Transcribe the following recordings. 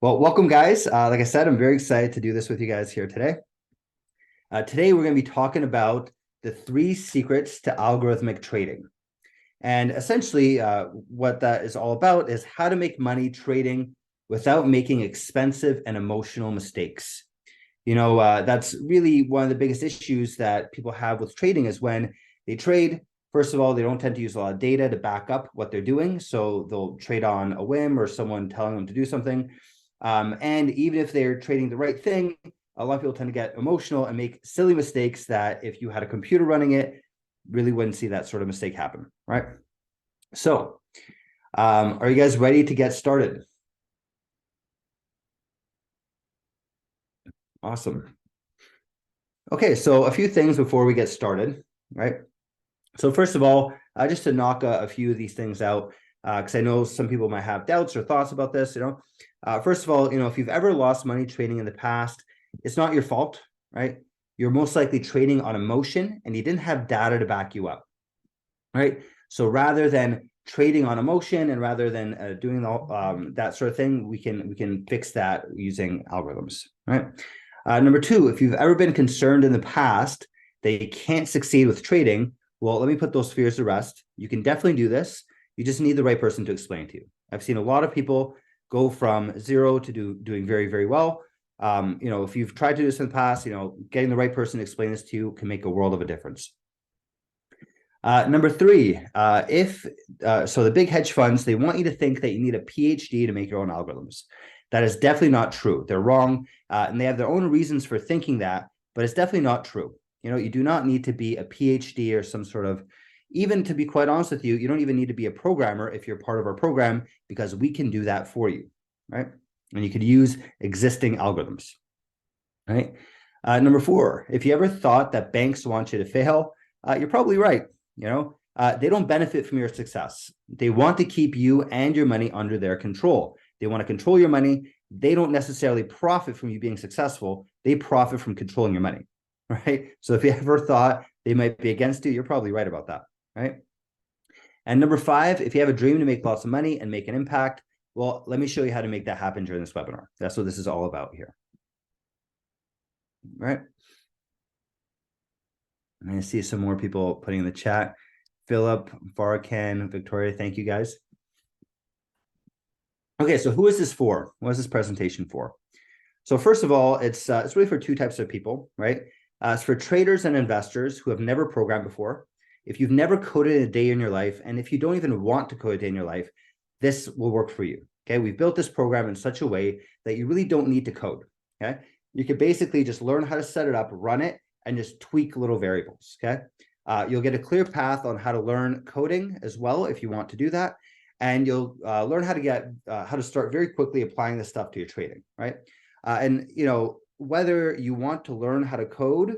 Well, welcome, guys. Like I said, I'm very excited to do this with you guys here today. Today, we're going to be talking about the 3 secrets to algorithmic trading. And essentially, what that is all about is how to make money trading without making expensive and emotional mistakes. That's really one of the biggest issues that people have with trading is when they trade. First of all, they don't tend to use a lot of data to back up what they're doing. So they'll trade on a whim or someone telling them to do something. And even if they're trading the right thing, a lot of people tend to get emotional and make silly mistakes that if you had a computer running it, really wouldn't see that sort of mistake happen, right? So, are you guys ready to get started? Awesome. Okay, so a few things before we get started, right? So first of all, just to knock a few of these things out, because I know some people might have doubts or thoughts about this, First of all, if you've ever lost money trading in the past, it's not your fault, right? You're most likely trading on emotion and you didn't have data to back you up, right? So rather than trading on emotion and rather than doing that sort of thing, we can fix that using algorithms, right? Number 2, if you've ever been concerned in the past that you can't succeed with trading, well, let me put those fears to rest. You can definitely do this. You just need the right person to explain to you. I've seen a lot of people go from zero to doing very, very well. If you've tried to do this in the past, getting the right person to explain this to you can make a world of a difference. Number 3, so the big hedge funds, they want you to think that you need a PhD to make your own algorithms. That is definitely not true. They're wrong, and they have their own reasons for thinking that, but it's definitely not true. You do not need to be a PhD or some sort of, even to be quite honest with you, you don't even need to be a programmer if you're part of our program, because we can do that for you, right? And you could use existing algorithms, right? Number 4, if you ever thought that banks want you to fail, you're probably right. They don't benefit from your success. They want to keep you and your money under their control. They want to control your money. They don't necessarily profit from you being successful. They profit from controlling your money, right? So if you ever thought they might be against you, you're probably right about that, right? And number 5, if you have a dream to make lots of money and make an impact, well, let me show you how to make that happen during this webinar. That's what this is all about here, right? I'm going to see some more people putting in the chat. Philip, Farkan, Victoria, thank you guys. Okay, so who is this for? What is this presentation for? So first of all, it's really for 2 types of people, right? It's for traders and investors who have never programmed before. If you've never coded a day in your life, and if you don't even want to code a day in your life, this will work for you. Okay, we've built this program in such a way that you really don't need to code. Okay, you can basically just learn how to set it up, run it, and just tweak little variables. Okay, you'll get a clear path on how to learn coding as well if you want to do that, and you'll learn how to start very quickly applying this stuff to your trading, right? Whether you want to learn how to code,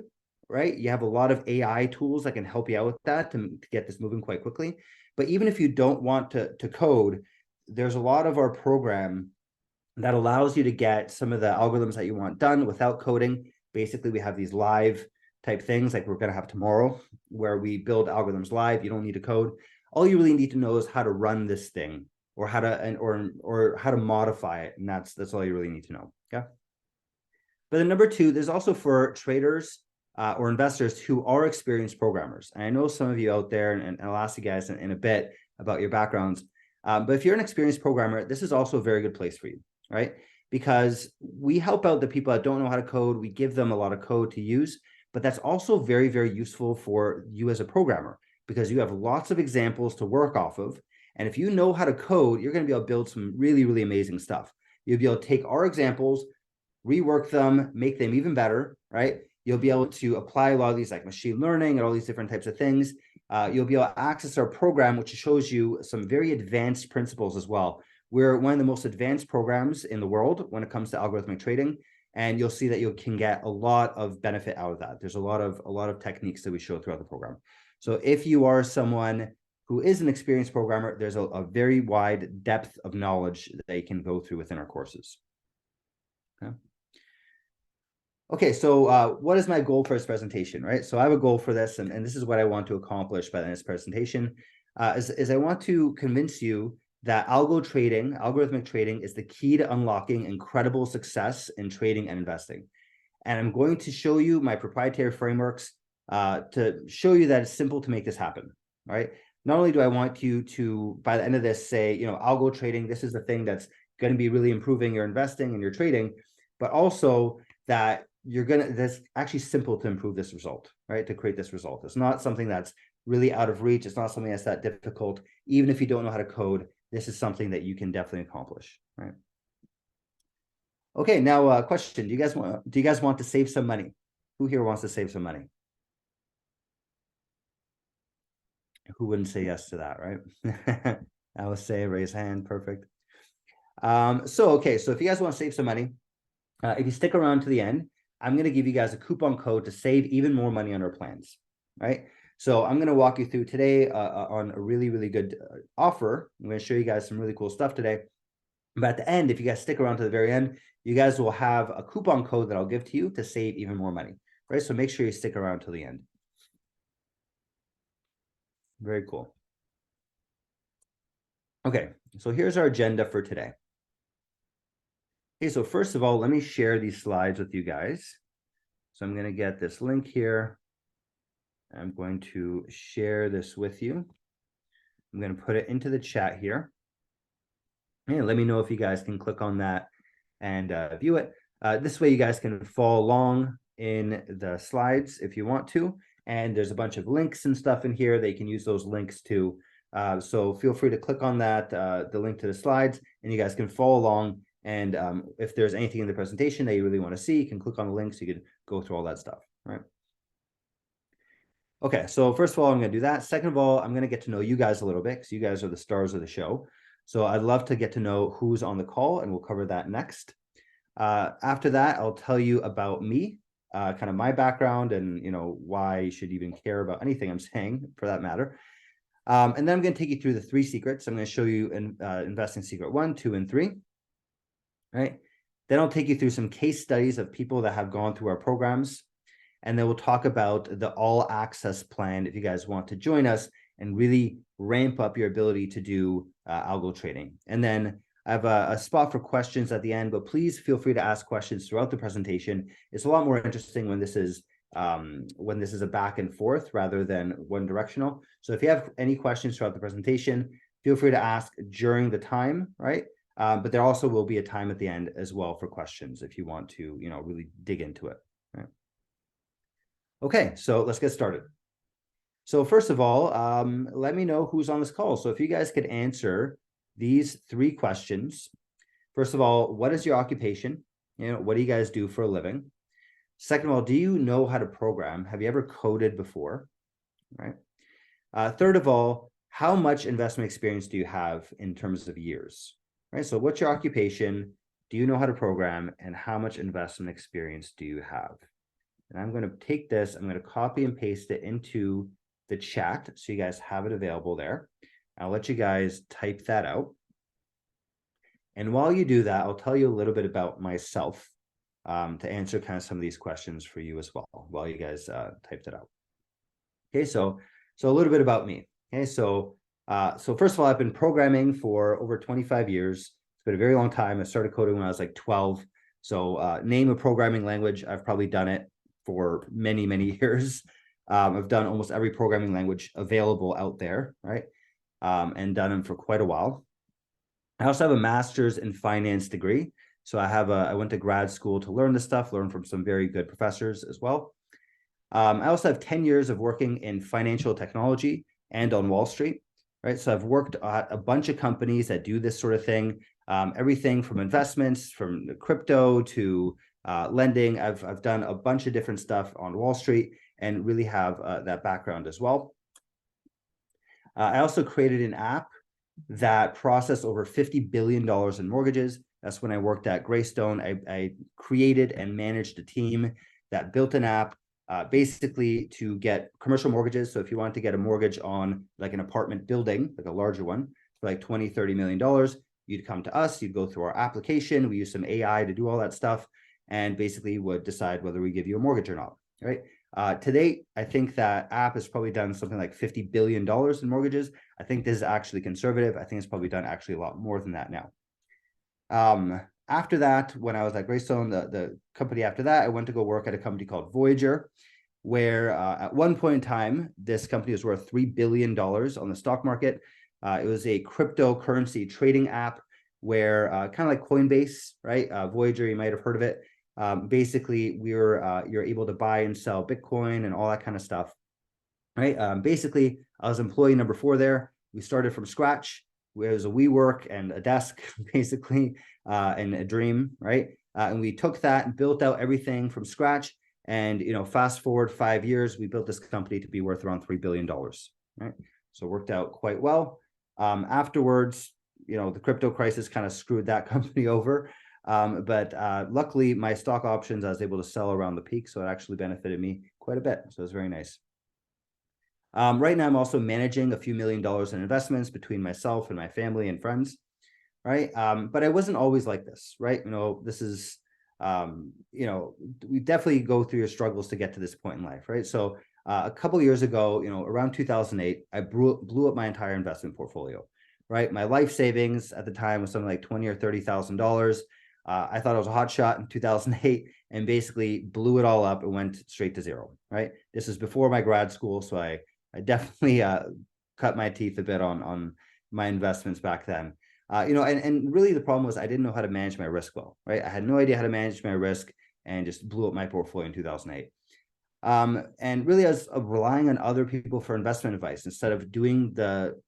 right? You have a lot of AI tools that can help you out with that to get this moving quite quickly. But even if you don't want to code, there's a lot of our program that allows you to get some of the algorithms that you want done without coding. Basically, we have these live type things like we're going to have tomorrow where we build algorithms live. You don't need to code. All you really need to know is how to run this thing or how to modify it. And that's all you really need to know. Okay. But then number 2, there's also for traders or investors who are experienced programmers. And I know some of you out there, and I'll ask you guys in a bit about your backgrounds. But if you're an experienced programmer, this is also a very good place for you, right? Because we help out the people that don't know how to code. We give them a lot of code to use, but that's also very, very useful for you as a programmer because you have lots of examples to work off of. And if you know how to code, you're going to be able to build some really, really amazing stuff. You'll be able to take our examples, rework them, make them even better, right? You'll be able to apply a lot of these like machine learning and all these different types of things. You'll be able to access our program, which shows you some very advanced principles as well. We're one of the most advanced programs in the world when it comes to algorithmic trading. And you'll see that you can get a lot of benefit out of that. There's a lot of techniques that we show throughout the program. So if you are someone who is an experienced programmer, there's a very wide depth of knowledge that you can go through within our courses. Okay, so what is my goal for this presentation, right? So I have a goal for this, and this is what I want to accomplish by this presentation, is I want to convince you that algorithmic trading is the key to unlocking incredible success in trading and investing. And I'm going to show you my proprietary frameworks to show you that it's simple to make this happen, right? Not only do I want you to, by the end of this, say, algo trading, this is the thing that's going to be really improving your investing and your trading, but also that that's actually simple to improve this result, right? To create this result. It's not something that's really out of reach. It's not something that's that difficult. Even if you don't know how to code, this is something that you can definitely accomplish, right? Okay, now question: Do you guys want to save some money? Who here wants to save some money? Who wouldn't say yes to that, right? I will say raise hand. Perfect. So if you guys want to save some money, if you stick around to the end, I'm going to give you guys a coupon code to save even more money on our plans, right? So I'm going to walk you through today on a really, really good offer. I'm going to show you guys some really cool stuff today. But at the end, if you guys stick around to the very end, you guys will have a coupon code that I'll give to you to save even more money, right? So make sure you stick around till the end. Very cool. Okay, so here's our agenda for today. Okay, so first of all, let me share these slides with you guys. So I'm going to get this link here. I'm going to share this with you. I'm going to put it into the chat here. And let me know if you guys can click on that and view it. This way you guys can follow along in the slides if you want to. And there's a bunch of links and stuff in here. They can use those links too. So feel free to click on that, the link to the slides, and you guys can follow along. And if there's anything in the presentation that you really want to see, you can click on the link so you can go through all that stuff, right? Okay, so first of all, I'm going to do that. Second of all, I'm going to get to know you guys a little bit because you guys are the stars of the show. So I'd love to get to know who's on the call, and we'll cover that next. After that, I'll tell you about me, kind of my background, and why you should even care about anything I'm saying, for that matter. And then I'm going to take you through the 3 secrets. I'm going to show you investing secret 1, 2, and 3. Right. Then I'll take you through some case studies of people that have gone through our programs. And then we'll talk about the all access plan if you guys want to join us and really ramp up your ability to do algo trading. And then I have a spot for questions at the end, but please feel free to ask questions throughout the presentation. It's a lot more interesting when this is a back and forth rather than one directional. So if you have any questions throughout the presentation, feel free to ask during the time, right? But there also will be a time at the end as well for questions if you want to, really dig into it. Right? Okay, so let's get started. So first of all, let me know who's on this call. So if you guys could answer these 3 questions. First of all, what is your occupation? What do you guys do for a living? Second of all, do you know how to program? Have you ever coded before? Right. Third of all, how much investment experience do you have in terms of years? Right. So what's your occupation? Do you know how to program? And how much investment experience do you have? And I'm going to take this, I'm going to copy and paste it into the chat so you guys have it available there. I'll let you guys type that out. And while you do that, I'll tell you a little bit about myself to answer kind of some of these questions for you as well while you guys type that out. Okay, so a little bit about me. Okay, so first of all, I've been programming for over 25 years. It's been a very long time. I started coding when I was like 12. So name a programming language, I've probably done it for many, many years. I've done almost every programming language available out there, right? And done them for quite a while. I also have a master's in finance degree. So I went to grad school to learn this stuff, learn from some very good professors as well. I also have 10 years of working in financial technology and on Wall Street, right? So I've worked at a bunch of companies that do this sort of thing, everything from investments, from crypto to lending. I've done a bunch of different stuff on Wall Street and really have that background as well. I also created an app that processed over $50 billion in mortgages. That's when I worked at Greystone. I created and managed a team that built an app basically to get commercial mortgages. So if you want to get a mortgage on like an apartment building, like a larger one, for like $20, $30 million, you'd come to us, you'd go through our application. We use some AI to do all that stuff and basically would decide whether we give you a mortgage or not, right? To date, I think that app has probably done something like $50 billion in mortgages. I think this is actually conservative. I think it's probably done actually a lot more than that now. After that, when I was at Greystone, the company after that, I went to go work at a company called Voyager, where at one point in time, this company was worth $3 billion on the stock market. It was a cryptocurrency trading app where kind of like Coinbase, right? Voyager, you might have heard of it. Basically, you're able to buy and sell Bitcoin and all that kind of stuff, right? Basically, I was employee number 4 there. We started from scratch. It was a WeWork and a desk, basically, and a dream, right? And we took that and built out everything from scratch. And, fast forward 5 years, we built this company to be worth around $3 billion, right? So it worked out quite well. Afterwards, the crypto crisis kind of screwed that company over. But luckily, my stock options, I was able to sell around the peak. So it actually benefited me quite a bit. So it was very nice. Right now, I'm also managing a few $1 million in investments between myself and my family and friends, right? But I wasn't always like this, right? This is, we definitely go through your struggles to get to this point in life, right? So a couple of years ago, around 2008, I blew up my entire investment portfolio, right? My life savings at the time was something like $20,000 or $30,000. I thought I was a hot shot in 2008 and basically blew it all up and went straight to zero, right? This is before my grad school, so I definitely cut my teeth a bit on my investments back then. And really the problem was I didn't know how to manage my risk well, right? I had no idea how to manage my risk and just blew up my portfolio in 2008. And really I was relying on other people for investment advice instead of doing the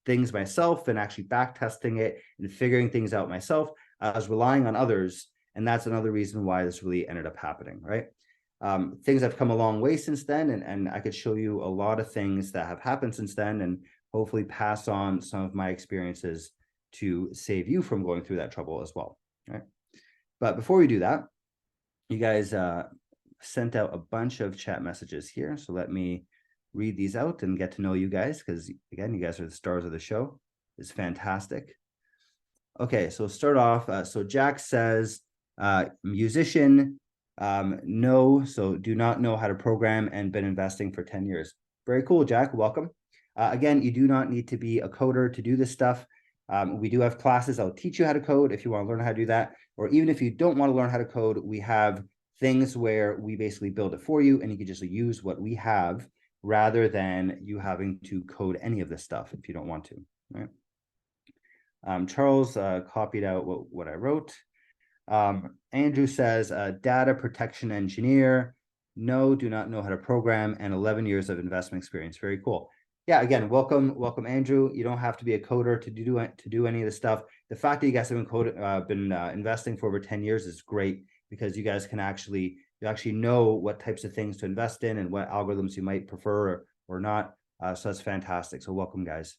things myself and actually back testing it and figuring things out myself. I was relying on others. And that's another reason why this really ended up happening, right? Things have come a long way since then, and I could show you a lot of things that have happened since then and hopefully pass on some of my experiences to save you from going through that trouble as well, right? But before we do that, you guys sent out a bunch of chat messages here. So let me read these out and get to know you guys, because again, you guys are the stars of the show. It's fantastic. Okay, so start off. So Jack says, musician, no, so do not know how to program and been investing for 10 years. Very cool, Jack, welcome. Again, you do not need to be a coder to do this stuff. We do have classes. I'll teach you how to code if you want to learn how to do that. Or even if you don't want to learn how to code, we have things where we basically build it for you and you can just use what we have rather than you having to code any of this stuff if you don't want to, right? Charles copied out what I wrote. Andrew says, data protection engineer. No, do not know how to program, and 11 years of investment experience. Very cool. Yeah, again, welcome, Andrew. You don't have to be a coder to do any of this stuff. The fact that you guys have been investing for over 10 years is great, because you guys can actually know what types of things to invest in and what algorithms you might prefer or not. So that's fantastic. So welcome, guys.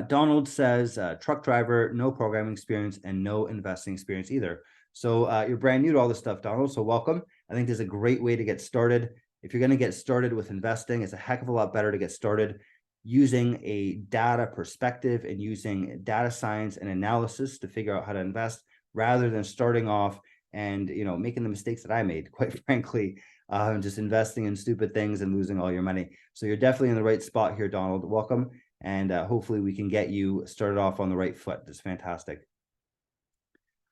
Donald says, truck driver, no programming experience and no investing experience either. So you're brand new to all this stuff, Donald. So welcome. I think this is a great way to get started. If you're going to get started with investing, it's a heck of a lot better to get started using a data perspective and using data science and analysis to figure out how to invest, rather than starting off and making the mistakes that I made, quite frankly, just investing in stupid things and losing all your money. So you're definitely in the right spot here, Donald. Welcome. And hopefully we can get you started off on the right foot. That's fantastic.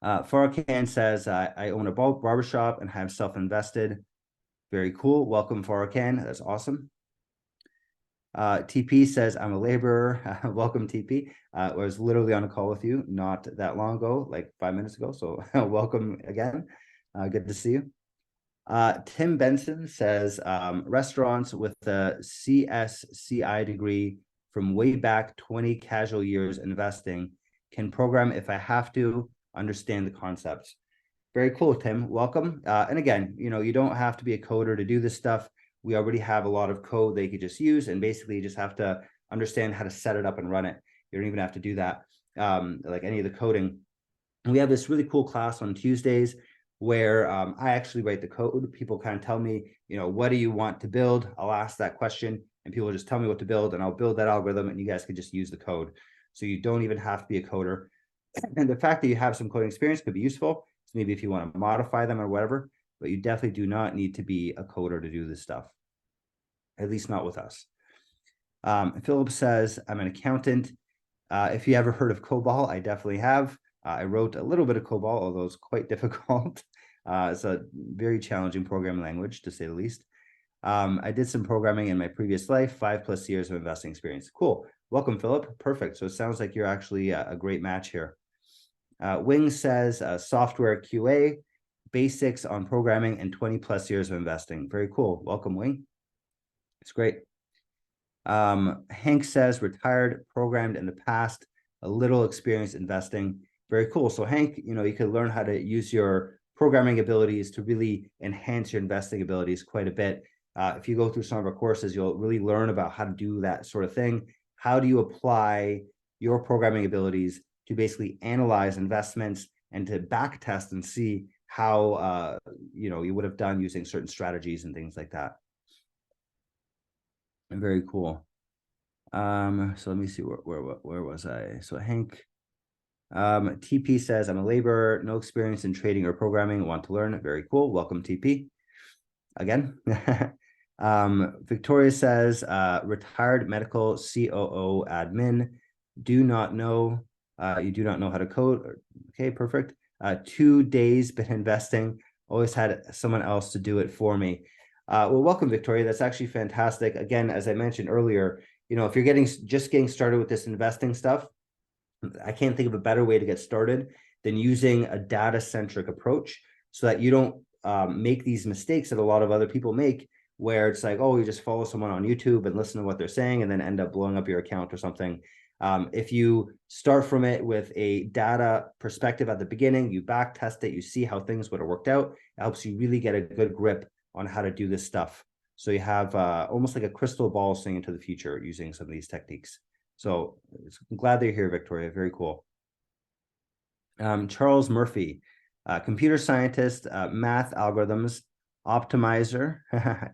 Farrakhan says, I own a barbershop and have self-invested. Very cool. Welcome, Farrakhan. That's awesome. TP says, I'm a laborer. Welcome, TP. I was literally on a call with you not that long ago, like 5 minutes ago. So welcome again. Good to see you. Tim Benson says, restaurants with the CSCI degree from way back 20 casual years investing, can program if I have to, understand the concepts. Very cool, Tim. Welcome. And again, you don't have to be a coder to do this stuff. We already have a lot of code they could just use, and basically you just have to understand how to set it up and run it. You don't even have to do that, like any of the coding. And we have this really cool class on Tuesdays where I actually write the code. People kind of tell me, what do you want to build? I'll ask that question and people just tell me what to build, and I'll build that algorithm and you guys can just use the code. So you don't even have to be a coder. And the fact that you have some coding experience could be useful. So maybe if you want to modify them or whatever, but you definitely do not need to be a coder to do this stuff. At least not with us. Philip says, I'm an accountant. If you ever heard of COBOL, I definitely have. I wrote a little bit of COBOL, although it's quite difficult. It's a very challenging programming language, to say the least. I did some programming in my previous life, 5+ years of investing experience. Cool. Welcome, Philip. Perfect. So it sounds like you're actually a great match here. Wing says software QA, basics on programming, and 20+ years of investing. Very cool. Welcome, Wing. It's great. Hank says retired, programmed in the past, a little experience investing. Very cool. So Hank, you can learn how to use your programming abilities to really enhance your investing abilities quite a bit. If you go through some of our courses, you'll really learn about how to do that sort of thing. How do you apply your programming abilities to basically analyze investments and to back test and see how you would have done using certain strategies and things like that. And very cool. So let me see where was I? So Hank, TP says, I'm a laborer, no experience in trading or programming, want to learn. Very cool. Welcome, TP. Again. Victoria says, retired medical COO admin, do not know, you do not know how to code. Okay, perfect. 2 days been investing, always had someone else to do it for me. Well, welcome, Victoria. That's actually fantastic. Again, as I mentioned earlier, if you're just getting started with this investing stuff, I can't think of a better way to get started than using a data-centric approach so that you don't make these mistakes that a lot of other people make, where it's like, oh, you just follow someone on YouTube and listen to what they're saying and then end up blowing up your account or something. If you start from it with a data perspective at the beginning, you back test it, you see how things would have worked out, it helps you really get a good grip on how to do this stuff. So you have almost like a crystal ball seeing into the future using some of these techniques. So I'm glad they're here, Victoria. Very cool. Charles Murphy, computer scientist, math algorithms, optimizer.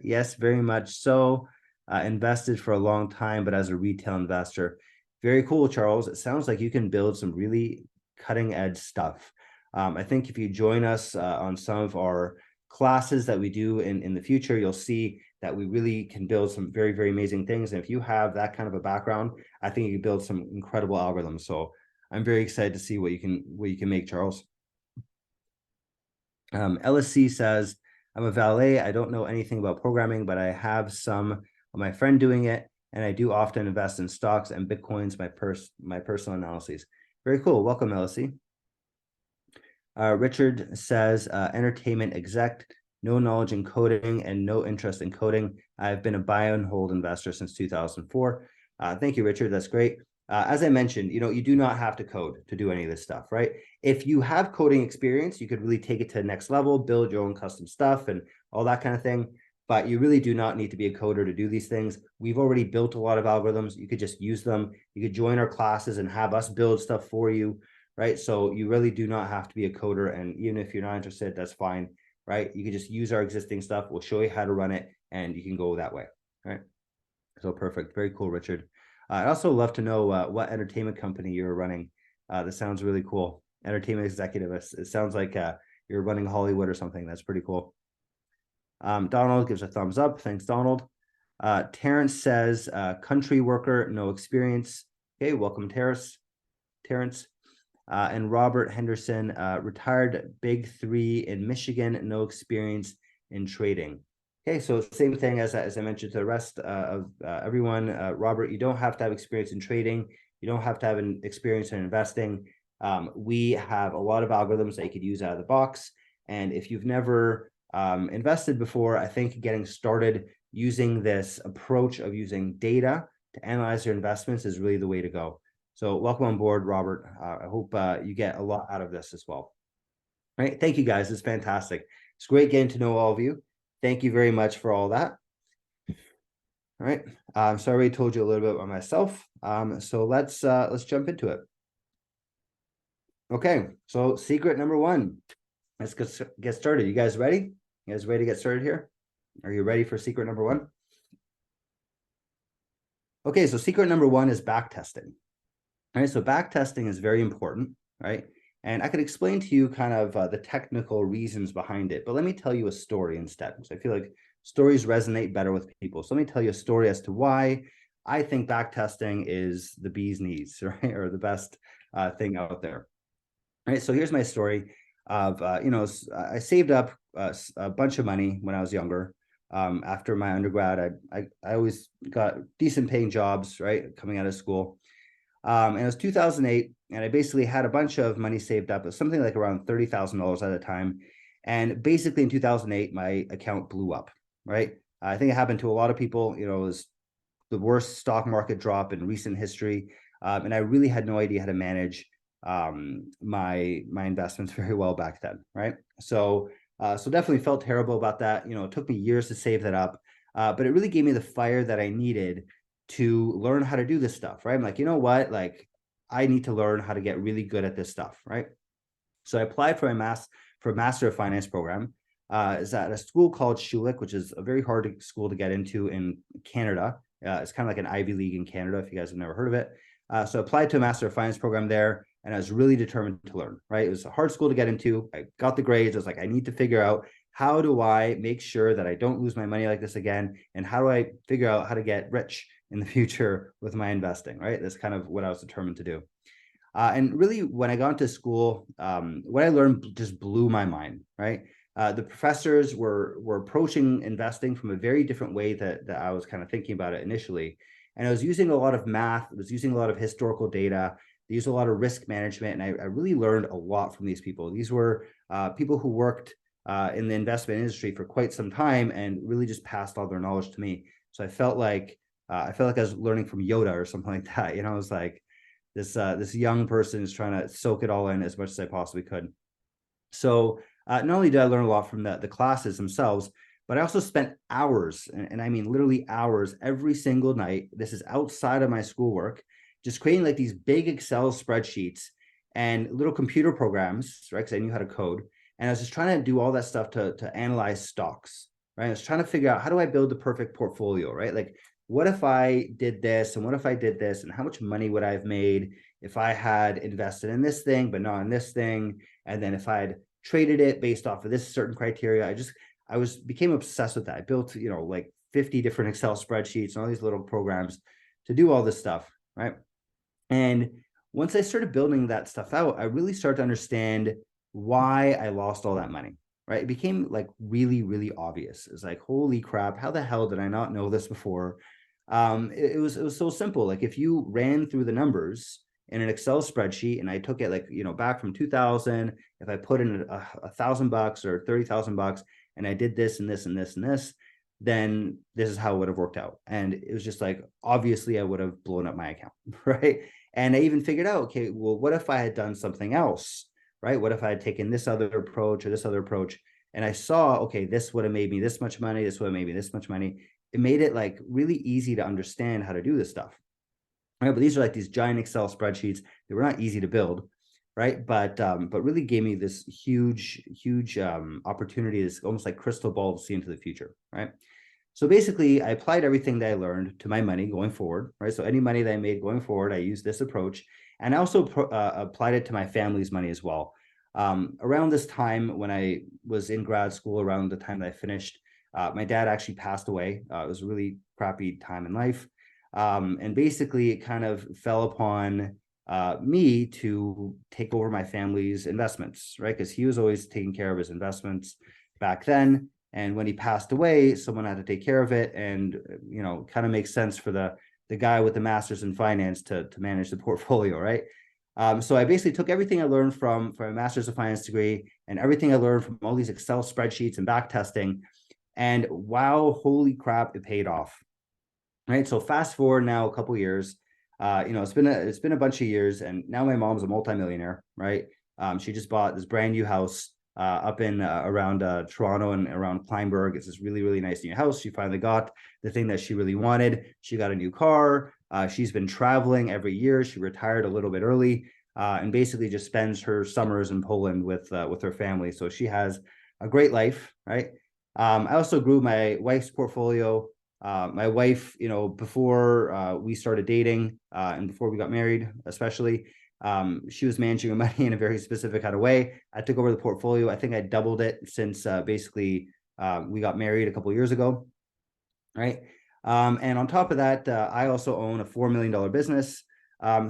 Yes, very much so. Invested for a long time, but as a retail investor. Very cool, Charles. It sounds like you can build some really cutting edge stuff. I think if you join us on some of our classes that we do in the future, you'll see that we really can build some very, very amazing things. And if you have that kind of a background, I think you can build some incredible algorithms. So I'm very excited to see what you can make, Charles. LSC says, I'm a valet. I don't know anything about programming, but I have some of my friend doing it. And I do often invest in stocks and Bitcoins, my personal analyses. Very cool. Welcome, LSC. Richard says, entertainment exec, no knowledge in coding and no interest in coding. I've been a buy and hold investor since 2004. Thank you, Richard. That's great. As I mentioned, you do not have to code to do any of this stuff, right? If you have coding experience, you could really take it to the next level, build your own custom stuff and all that kind of thing. But you really do not need to be a coder to do these things. We've already built a lot of algorithms. You could just use them. You could join our classes and have us build stuff for you, right? So you really do not have to be a coder. And even if you're not interested, that's fine, right? You can just use our existing stuff. We'll show you how to run it and you can go that way, right? So perfect. Very cool, Richard. I'd also love to know what entertainment company you're running. That sounds really cool. Entertainment executive. It sounds like you're running Hollywood or something. That's pretty cool. Donald gives a thumbs up. Thanks, Donald. Terrence says, country worker, no experience. Okay, welcome, Terrence. And Robert Henderson, retired Big Three in Michigan, no experience in trading. Okay, so same thing as I mentioned to the rest of everyone. Robert, you don't have to have experience in trading. You don't have to have an experience in investing. We have a lot of algorithms that you could use out of the box. And if you've never invested before, I think getting started using this approach of using data to analyze your investments is really the way to go. So welcome on board, Robert. I hope you get a lot out of this as well. All right, thank you guys. It's fantastic. It's great getting to know all of you. Thank you very much for all that. All right. So I already told you a little bit about myself. So let's jump into it. Okay. So secret number one. Let's get started. You guys ready? You guys ready to get started here? Are you ready for secret number one? Okay. So secret number one is backtesting. All right. So backtesting is very important, right? And I could explain to you kind of the technical reasons behind it, but let me tell you a story instead, because I feel like stories resonate better with people. So let me tell you a story as to why I think back testing is the bee's knees, right? Or the best thing out there. Right. So here's my story of, I saved up a bunch of money when I was younger. After my undergrad, I always got decent paying jobs, right, coming out of school. And it was 2008, and I basically had a bunch of money saved up. It was something like around $30,000 at a time. And basically in 2008, my account blew up, right? I think it happened to a lot of people. It was the worst stock market drop in recent history. And I really had no idea how to manage my investments very well back then, right? So definitely felt terrible about that. It took me years to save that up, but it really gave me the fire that I needed to learn how to do this stuff, right? I'm like, you know what? Like, I need to learn how to get really good at this stuff, right? So I applied for a Master of Finance program. Is at a school called Schulich, which is a very hard school to get into in Canada. It's kind of like an Ivy League in Canada, if you guys have never heard of it. So I applied to a Master of Finance program there, and I was really determined to learn, right? It was a hard school to get into. I got the grades. I was like, I need to figure out, how do I make sure that I don't lose my money like this again? And how do I figure out how to get rich in the future with my investing, right? That's kind of what I was determined to do. And really, when I got into school, what I learned just blew my mind, right? The professors were approaching investing from a very different way that I was kind of thinking about it initially. And I was using a lot of math, I was using a lot of historical data, they used a lot of risk management, and I really learned a lot from these people. These were people who worked in the investment industry for quite some time and really just passed all their knowledge to me. So I felt like I was learning from Yoda or something like that. I was like, this young person is trying to soak it all in as much as I possibly could. So not only did I learn a lot from the classes themselves, but I also spent hours, and I mean literally hours every single night. This is outside of my schoolwork, just creating like these big Excel spreadsheets and little computer programs, right? Because I knew how to code. And I was just trying to do all that stuff to analyze stocks, right? I was trying to figure out, how do I build the perfect portfolio, right? Like, what if I did this, and what if I did this, and how much money would I have made if I had invested in this thing, but not in this thing? And then if I had traded it based off of this certain criteria, I became obsessed with that. I built, like 50 different Excel spreadsheets and all these little programs to do all this stuff, right? And once I started building that stuff out, I really started to understand why I lost all that money, right? It became like really, really obvious. It's like, holy crap, how the hell did I not know this before? It was so simple. Like, if you ran through the numbers in an Excel spreadsheet, and I took it like, back from 2000, if I put in $1,000 or $30,000, and I did this and this and this and this, then this is how it would have worked out. And it was just like, obviously I would have blown up my account, right? And I even figured out, okay, well, what if I had done something else, right? What if I had taken this other approach or this other approach? And I saw, okay, this would have made me this much money. This would have made me this much money. It made it like really easy to understand how to do this stuff. Right? But these are like these giant Excel spreadsheets. They were not easy to build, right? But really gave me this huge opportunity. It's almost like crystal ball to see into the future, right? So basically, I applied everything that I learned to my money going forward, right? So any money that I made going forward, I used this approach, and I also applied it to my family's money as well. Around this time, when I was in grad school, around the time that I finished, my dad actually passed away. It was a really crappy time in life. And basically, it kind of fell upon me to take over my family's investments, right? Because he was always taking care of his investments back then. And when he passed away, someone had to take care of it. And, kind of makes sense for the guy with the master's in finance to manage the portfolio, right? So I basically took everything I learned from a master's of finance degree and everything I learned from all these Excel spreadsheets and back testing. And wow, holy crap, it paid off, right? So fast forward now a couple of years, it's been a bunch of years, and now my mom's a multimillionaire, right? She just bought this brand new house up in around Toronto and around Kleinburg. It's this really, really nice new house. She finally got the thing that she really wanted. She got a new car. She's been traveling every year. She retired a little bit early, and basically just spends her summers in Poland with her family. So she has a great life, right? I also grew my wife's portfolio. My wife, before we started dating and before we got married, especially, she was managing her money in a very specific kind of way. I took over the portfolio. I think I doubled it since basically we got married a couple of years ago, right? And on top of that, I also own a $4 million business.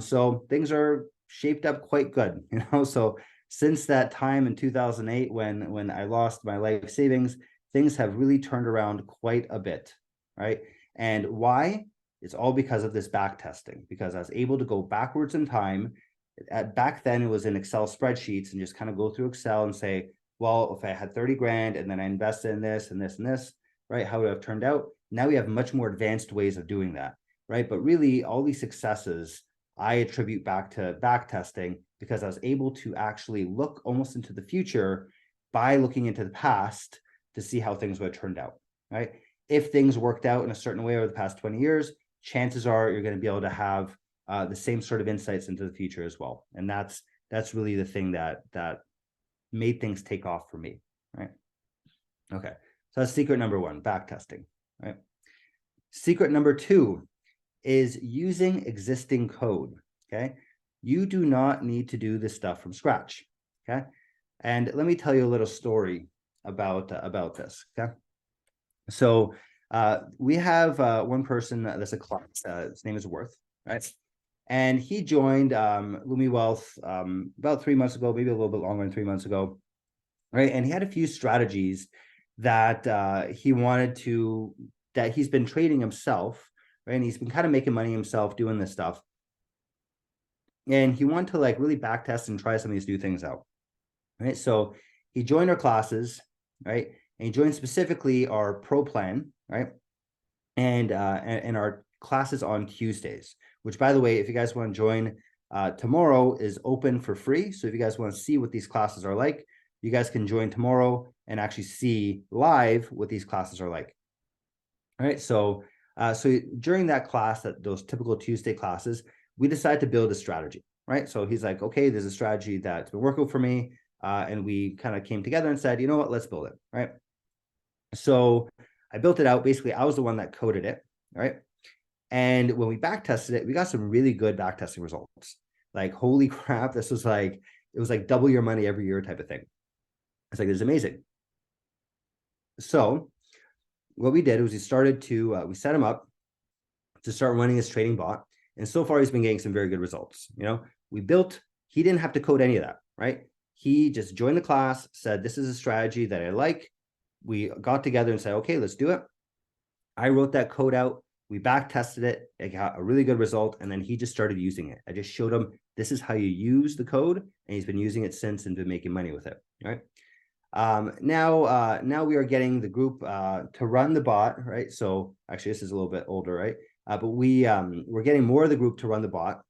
So things are shaped up quite good, So since that time in 2008, when I lost my life savings, things have really turned around quite a bit, right? And why? It's all because of this back testing, because I was able to go backwards in time. Back then, it was in Excel spreadsheets and just kind of go through Excel and say, well, if I had 30 grand and then I invested in this and this and this, right? How would it have turned out? Now we have much more advanced ways of doing that, right? But really, all these successes I attribute back to back testing, because I was able to actually look almost into the future by looking into the past to see how things would have turned out, right? If things worked out in a certain way over the past 20 years, chances are you're going to be able to have the same sort of insights into the future as well. And that's really the thing that made things take off for me, right? Okay, so that's secret number one, back testing, right? Secret number two is using existing code, okay? You do not need to do this stuff from scratch, okay? And let me tell you a little story about this, okay? So we have one person that's a client, his name is Worth, right? And he joined Lumi Wealth about 3 months ago, maybe a little bit longer than 3 months ago, right? And he had a few strategies that that he's been trading himself, right? And he's been kind of making money himself doing this stuff. And he wanted to like really back test and try some of these new things out, right? So he joined our classes, right? And he joined specifically our pro plan, right? And our classes on Tuesdays, which, by the way, if you guys want to join, tomorrow is open for free. So if you guys want to see what these classes are like, you guys can join tomorrow and actually see live what these classes are like. All right. So during that class, those typical Tuesday classes, we decided to build a strategy, right? So he's like, okay, there's a strategy that's been working for me. And we kind of came together and said, you know what, let's build it, right? So I built it out. Basically, I was the one that coded it, right? And when we back tested it, we got some really good back testing results. Like, holy crap, it was like double your money every year type of thing. It's like, it's amazing. So what we did was we set him up to start running his trading bot. And so far, he's been getting some very good results. He didn't have to code any of that, right? He just joined the class, said, this is a strategy that I like. We got together and said, okay, let's do it. I wrote that code out. We back tested it. It got a really good result. And then he just started using it. I just showed him, this is how you use the code. And he's been using it since and been making money with it. Right. Now we are getting the group to run the bot. Right. So actually, this is a little bit older. Right. But we're getting more of the group to run the bot.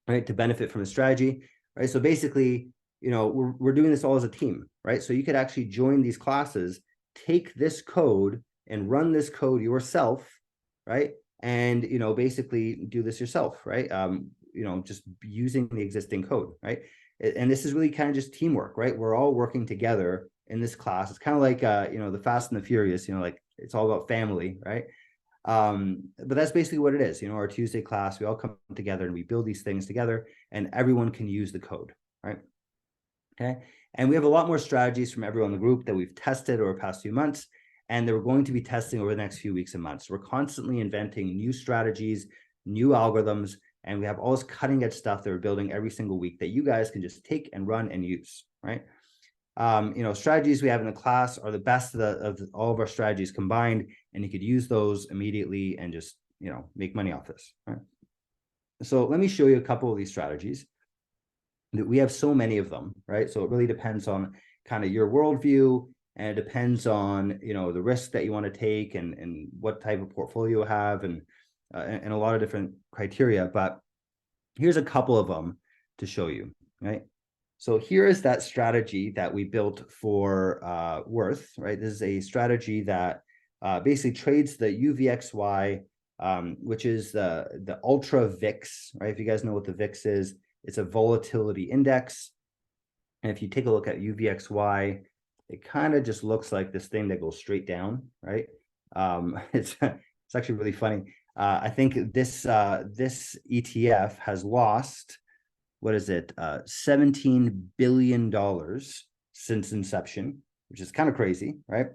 Right. To benefit from the strategy. Right. So basically, we're doing this all as a team. Right. So you could actually join these classes, take this code and run this code yourself, right? And, basically do this yourself, right? Just using the existing code, right? And this is really kind of just teamwork, right? We're all working together in this class. It's kind of like, the Fast and the Furious, like it's all about family, right? But that's basically what it is. Our Tuesday class, we all come together and we build these things together and everyone can use the code, right? Okay. And we have a lot more strategies from everyone in the group that we've tested over the past few months. And that we're going to be testing over the next few weeks and months. We're constantly inventing new strategies, new algorithms, and we have all this cutting edge stuff that we're building every single week that you guys can just take and run and use, right? Strategies we have in the class are the best of all of our strategies combined, and you could use those immediately and just, make money off this, right? So let me show you a couple of these strategies. We have so many of them, right? So it really depends on kind of your worldview. And it depends on, the risk that you want to take and what type of portfolio you have and a lot of different criteria. But here's a couple of them to show you, right? So here is that strategy that we built for Worth, right? This is a strategy that basically trades the UVXY, which is the Ultra VIX, right? If you guys know what the VIX is, it's a volatility index. And if you take a look at UVXY, it kind of just looks like this thing that goes straight down, right? It's actually really funny. I think this ETF has lost, what is it, $17 billion since inception, which is kind of crazy, right?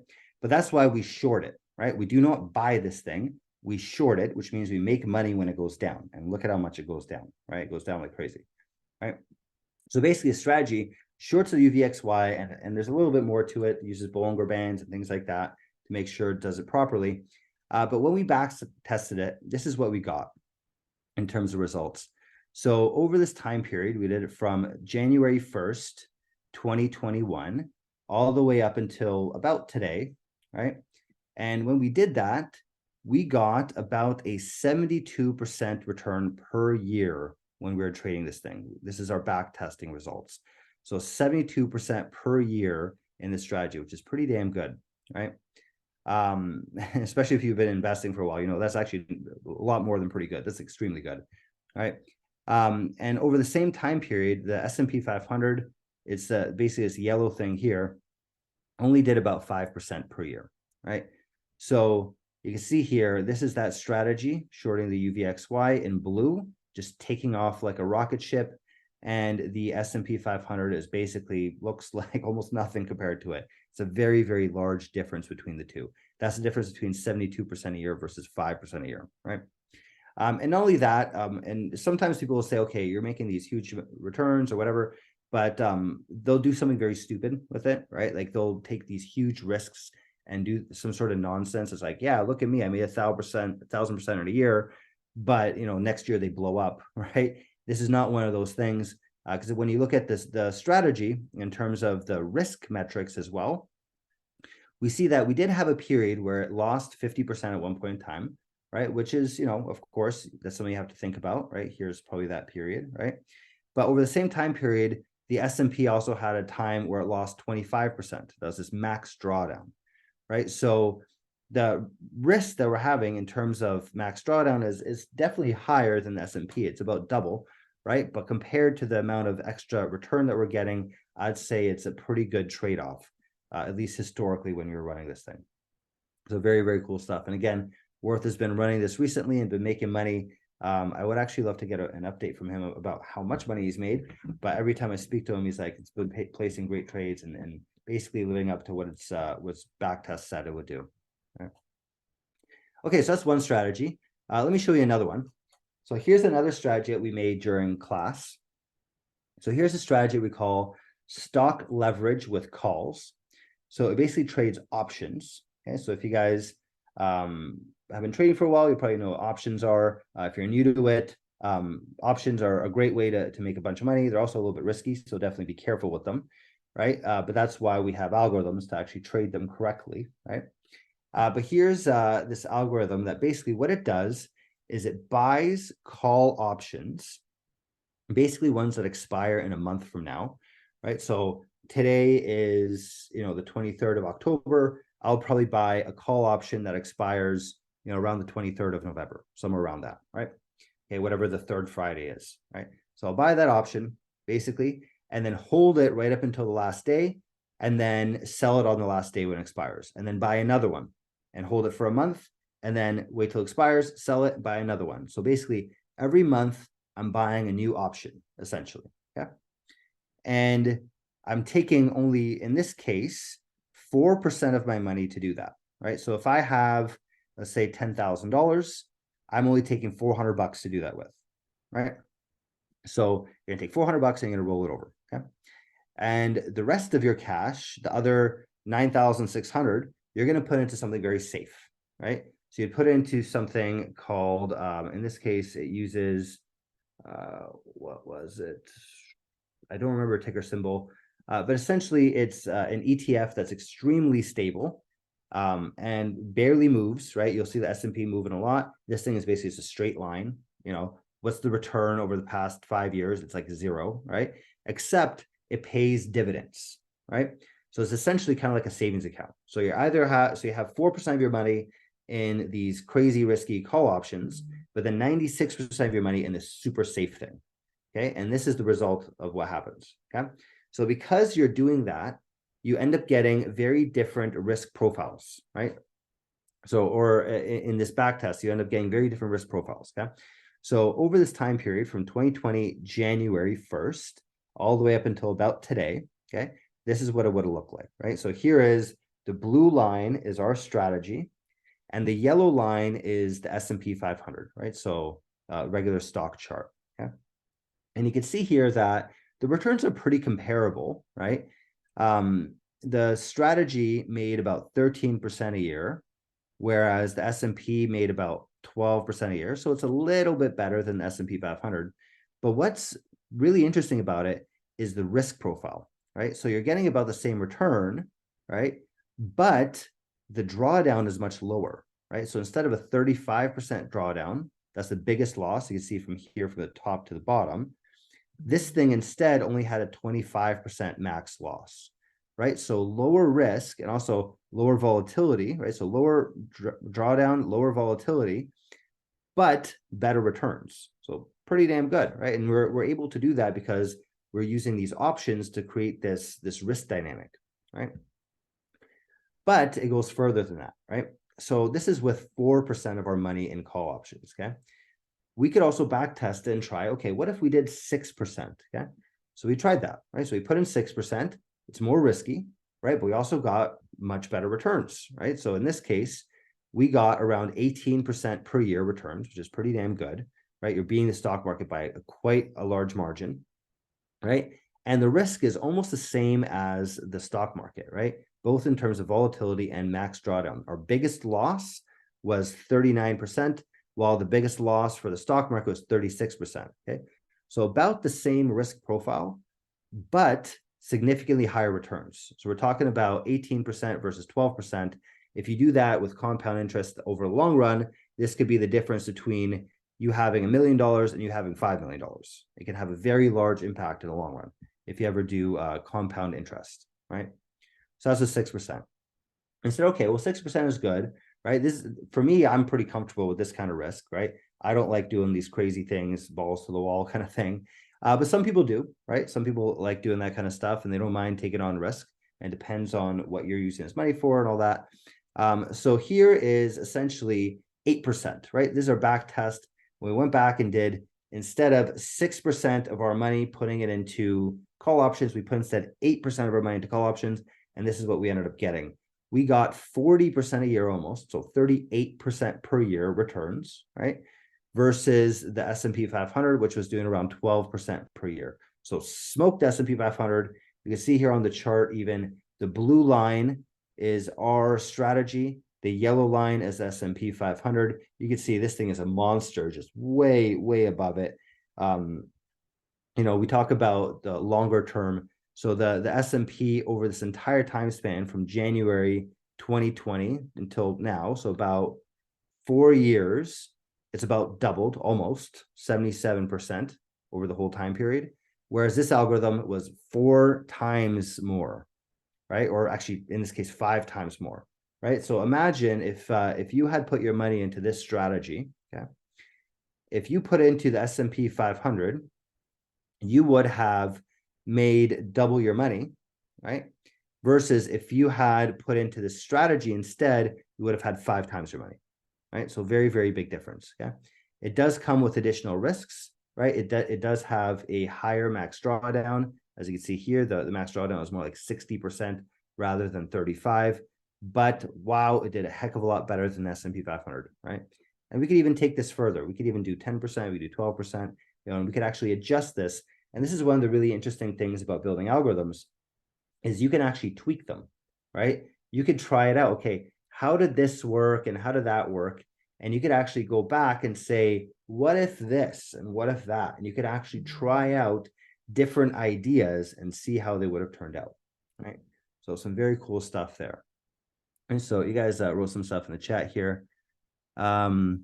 But that's why we short it, right? We do not buy this thing. we short it, which means we make money when it goes down. And look at how much it goes down, right? It goes down like crazy, right? So basically a strategy shorts the UVXY, and there's a little bit more to it. It uses Bollinger Bands and things like that to make sure it does it properly. But when we back tested it, this is what we got in terms of results. So over this time period, we did it from January 1st, 2021, all the way up until about today, right? And when we did that, we got about a 72% return per year when we were trading this thing. This is our back testing results. So 72% per year in this strategy, which is pretty damn good, right? Especially if you've been investing for a while, you know, that's actually a lot more than pretty good. That's extremely good, right? And over the same time period, the S&P 500, it's basically this yellow thing here, only did about 5% per year, right? So you can see here, this is that strategy, shorting the UVXY in blue, just taking off like a rocket ship. And the S&P 500 is basically looks like almost nothing compared to it. It's a very, very large difference between the two. That's the difference between 72% a year versus 5% a year, right? And not only that, and sometimes people will say, okay, you're making these huge returns or whatever, but they'll do something very stupid with it, right? Like they'll take these huge risks and do some sort of nonsense. It's like, yeah, look at me, I made 1,000% in a year, but you know, next year they blow up, right? This is not one of those things, because when you look at this, the strategy in terms of the risk metrics as well, we see that we did have a period where it lost 50% at one point in time, right? Which is, you know, of course, that's something you have to think about, right? Here's probably that period, right? But over the same time period, the S&P also had a time where it lost 25%. That was this max drawdown, right? So the risk that we're having in terms of max drawdown is definitely higher than the S&P. It's about double, right? But compared to the amount of extra return that we're getting, I'd say it's a pretty good trade-off, at least historically when you're running this thing. So very, very cool stuff. And again, Worth has been running this recently and been making money. I would actually love to get an update from him about how much money he's made. But every time I speak to him, he's like, it's been placing great trades and basically living up to what what's backtest said it would do. Right. Okay, so that's one strategy. Let me show you another one. So here's another strategy that we made during class. So here's a strategy we call stock leverage with calls. So it basically trades options. Okay, so if you guys have been trading for a while, you probably know what options are. If you're new to it, options are a great way to make a bunch of money. They're also a little bit risky, so definitely be careful with them, right? But that's why we have algorithms to actually trade them correctly, right? But here's this algorithm that basically what it does is it buys call options, basically ones that expire in a month from now, right? So today is, you know, the 23rd of October. I'll probably buy a call option that expires, you know, around the 23rd of November, somewhere around that, right? Okay, whatever the third Friday is, right? So I'll buy that option basically, and then hold it right up until the last day, and then sell it on the last day when it expires, and then buy another one and hold it for a month, and then wait till it expires, sell it, buy another one. So basically every month I'm buying a new option essentially, okay? And I'm taking only, in this case, 4% of my money to do that, right? So if I have, let's say $10,000, I'm only taking 400 bucks to do that with, right? So you're gonna take 400 bucks and you're gonna roll it over, okay? And the rest of your cash, the other 9,600, you're gonna put into something very safe, right? So you put it into something called, in this case, it uses, what was it? I don't remember a ticker symbol, but essentially it's an ETF that's extremely stable and barely moves, right? You'll see the S&P moving a lot. This thing is basically just a straight line. You know, what's the return over the past 5 years? It's like 0, right? Except it pays dividends, right? So it's essentially kind of like a savings account. So you either have, so you have 4% of your money in these crazy risky call options, but then 96% of your money in this super safe thing. Okay, and this is the result of what happens. Okay, so because you're doing that, you end up getting very different risk profiles, right? So, or in this back test, you end up getting very different risk profiles. Okay, so over this time period from 2020 January 1st all the way up until about today, okay, this is what it would have looked like, right? So here is the blue line is our strategy, And the yellow line is the S&P 500, right? So regular stock chart, okay? And you can see here that the returns are pretty comparable, right? The strategy made about 13% a year, whereas the S&P made about 12% a year. So it's a little bit better than the S&P 500. But what's really interesting about it is the risk profile, right? So you're getting about the same return, right? But the drawdown is much lower, right? So instead of a 35% drawdown, that's the biggest loss you can see from here from the top to the bottom. This thing instead only had a 25% max loss, right? So lower risk and also lower volatility, right? So lower drawdown, lower volatility, but better returns. So pretty damn good, right? And we're able to do that because we're using these options to create this risk dynamic, right? But it goes further than that, right? So this is with 4% of our money in call options, okay? We could also back test it and try, okay, what if we did 6%, okay? So we tried that, right? So we put in 6%, it's more risky, right? But we also got much better returns, right? So in this case, we got around 18% per year returns, which is pretty damn good, right? You're beating the stock market by quite a large margin, right? And the risk is almost the same as the stock market, right? Both in terms of volatility and max drawdown. Our biggest loss was 39%, while the biggest loss for the stock market was 36%, okay? So about the same risk profile, but significantly higher returns. So we're talking about 18% versus 12%. If you do that with compound interest over the long run, this could be the difference between you having $1 million and you having $5 million. It can have a very large impact in the long run if you ever do compound interest, right? So that's a 6%. I said, okay, well, 6% is good, right? This, for me, I'm pretty comfortable with this kind of risk, right? I don't like doing these crazy things, balls to the wall kind of thing. But some people do, right? Some people like doing that kind of stuff and they don't mind taking on risk, and depends on what you're using this money for and all that. So here is essentially 8%, right? This is our back test. We went back and did, instead of 6% of our money putting it into call options, we put instead 8% of our money into call options. And this is what we ended up getting. We got 40% a year almost, so 38% per year returns, right? Versus the S&P 500, which was doing around 12% per year. So smoked S&P 500. You can see here on the chart, even the blue line is our strategy. The yellow line is S&P 500. You can see this thing is a monster, just way, way above it. We talk about the longer term. So the S&P over this entire time span from January 2020 until now, so about 4 years, it's about doubled, almost 77% over the whole time period. Whereas this algorithm was 4 times more, right? Or actually, in this case, 5 times more, right? So imagine if you had put your money into this strategy, okay? If you put it into the S&P 500, you would have made double your money, right? Versus if you had put into this strategy instead, you would have had 5 times your money, right? So very, very big difference, okay? It does come with additional risks, right? It does have a higher max drawdown. As you can see here, the max drawdown is more like 60% rather than 35. But wow, it did a heck of a lot better than the S&P 500, right? And we could even take this further. We could even do 10%, we do 12%, and we could actually adjust this. And this is one of the really interesting things about building algorithms is you can actually tweak them, right? You could try it out. Okay, how did this work and how did that work? And you could actually go back and say, what if this and what if that? And you could actually try out different ideas and see how they would have turned out, right? So some very cool stuff there. And so you guys wrote some stuff in the chat here. LSC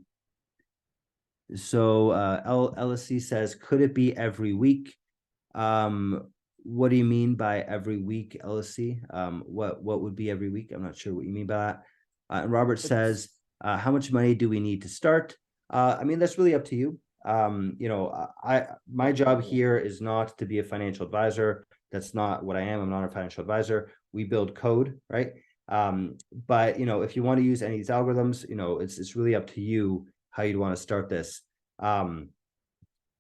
says, could it be every week? What do you mean by every week, LSC? What would be every week? I'm not sure what you mean by that. And Robert says, how much money do we need to start? I mean, that's really up to you. My job here is not to be a financial advisor. That's not what I am. I'm not a financial advisor. We build code, right? But if you want to use any of these algorithms, it's really up to you how you'd want to start this.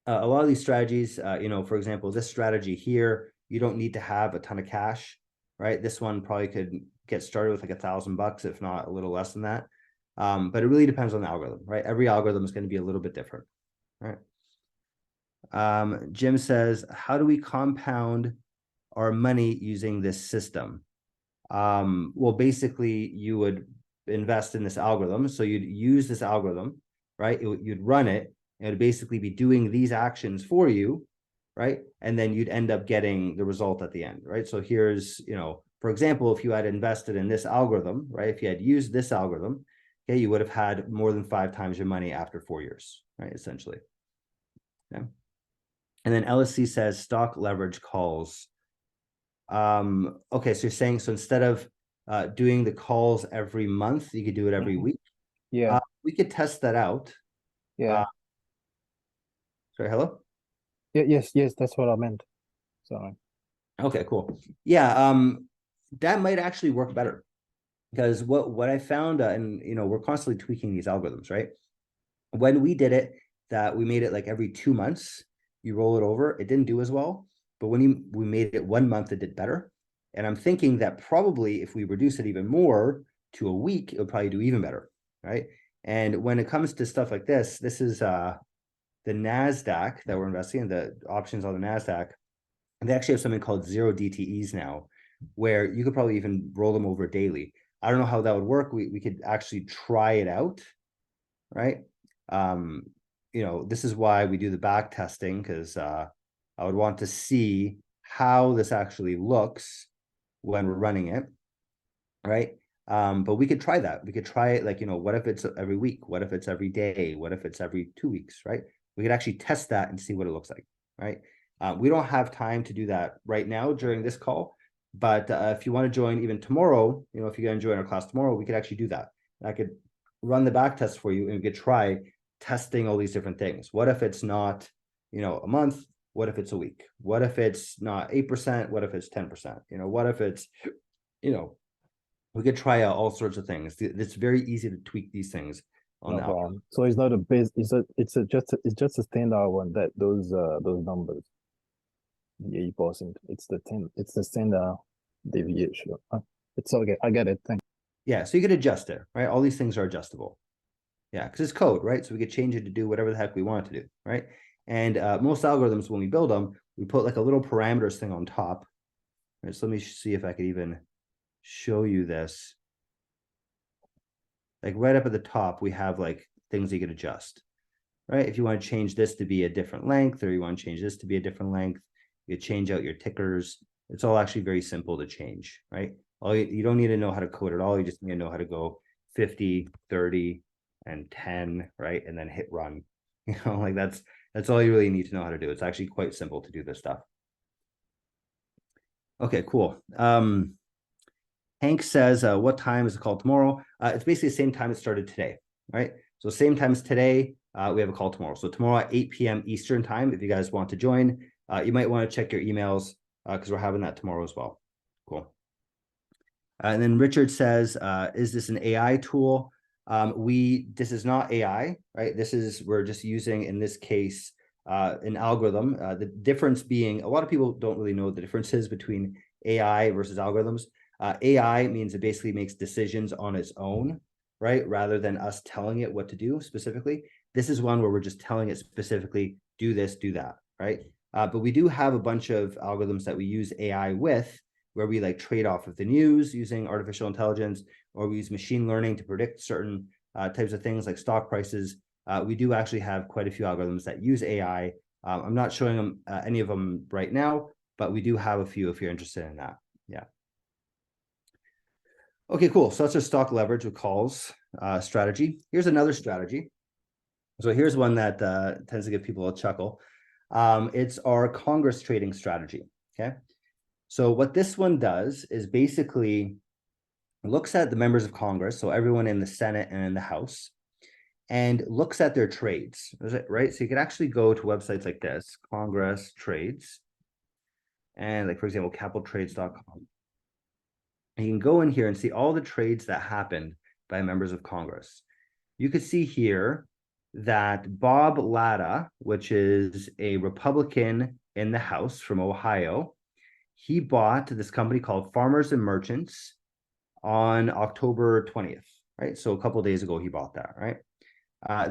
A lot of these strategies, for example, this strategy here, you don't need to have a ton of cash, right? This one probably could get started with like $1,000, if not a little less than that. But it really depends on the algorithm, right? Every algorithm is going to be a little bit different, right? Jim says, how do we compound our money using this system? Well, basically, you would invest in this algorithm. So you'd use this algorithm, right? You'd run it, and it would basically be doing these actions for you, right? And then you'd end up getting the result at the end, right? So here's, for example, if you had invested in this algorithm, right? If you had used this algorithm, okay, you would have had more than 5 times your money after 4 years, right? Essentially. Okay. And then LSC says stock leverage calls. Okay, so you're saying, so instead of doing the calls every month, you could do it every week. Yeah. We could test that out. Yeah. Sorry, hello? Yeah. Yes. That's what I meant. Sorry. Okay, cool. Yeah, that might actually work better because what I found, and we're constantly tweaking these algorithms, right? When we did it, that we made it like every 2 months, you roll it over, it didn't do as well. But when we made it 1 month, it did better. And I'm thinking that probably if we reduce it even more to a week, it would probably do even better, right? And when it comes to stuff like this is the NASDAQ that we're investing in, the options on the NASDAQ. And they actually have something called zero DTEs now, where you could probably even roll them over daily. I don't know how that would work. We could actually try it out, right? This is why we do the back testing, because I would want to see how this actually looks when we're running it, right? But we could try that. We could try it like, what if it's every week? What if it's every day? What if it's every 2 weeks, right? We could actually test that and see what it looks like, right? We don't have time to do that right now during this call, but if you want to join even tomorrow, if you're going to join our class tomorrow, we could actually do that. I could run the back test for you and we could try testing all these different things. What if it's not, a month? What if it's a week? What if it's not 8%? What if it's 10%? What if it's, we could try out all sorts of things. It's very easy to tweak these things on No the algorithm. problem. So it's not a base. It's just a standard one that those numbers. Yeah, 8%. It's the standard deviation. It's okay. I get it. Thank Yeah, so you could adjust it, right? All these things are adjustable. Yeah, because it's code, right? So we could change it to do whatever the heck we want it to do, right? And most algorithms, when we build them, we put like a little parameters thing on top. Right, so let me see if I could even show you this. Like right up at the top, we have like things you could adjust, right? If you want to change this to be a different length, or you want to change this to be a different length, you change out your tickers. It's all actually very simple to change, right? You don't need to know how to code at all. You just need to know how to go 50, 30, and 10, right? And then hit run. Like that's all you really need to know how to do. It's actually quite simple to do this stuff. Okay, cool. Hank says, what time is the call tomorrow? It's basically the same time it started today, right? So same time as today, we have a call tomorrow. So tomorrow at 8 p.m. Eastern time, if you guys want to join, you might want to check your emails because we're having that tomorrow as well. Cool. And then Richard says, is this an AI tool? This is not AI, right? We're just using, in this case, an algorithm. The difference being, a lot of people don't really know the differences between AI versus algorithms. AI means it basically makes decisions on its own, right? Rather than us telling it what to do specifically. This is one where we're just telling it specifically, do this, do that, right? But we do have a bunch of algorithms that we use AI with, where we like trade off of the news using artificial intelligence, or we use machine learning to predict certain types of things like stock prices. We do actually have quite a few algorithms that use AI. I'm not showing them any of them right now, but we do have a few if you're interested in that. Yeah. Okay, cool. So that's our stock leverage with calls strategy. Here's another strategy. So here's one that tends to give people a chuckle. It's our Congress trading strategy. Okay. So what this one does is basically looks at the members of Congress, so everyone in the Senate and in the House, and looks at their trades, right? So you can actually go to websites like this, Congress trades, and like, for example, capitaltrades.com. And you can go in here and see all the trades that happened by members of Congress. You could see here that Bob Latta, which is a Republican in the House from Ohio, he bought this company called Farmers and Merchants on October 20th, right? So a couple of days ago, he bought that, right?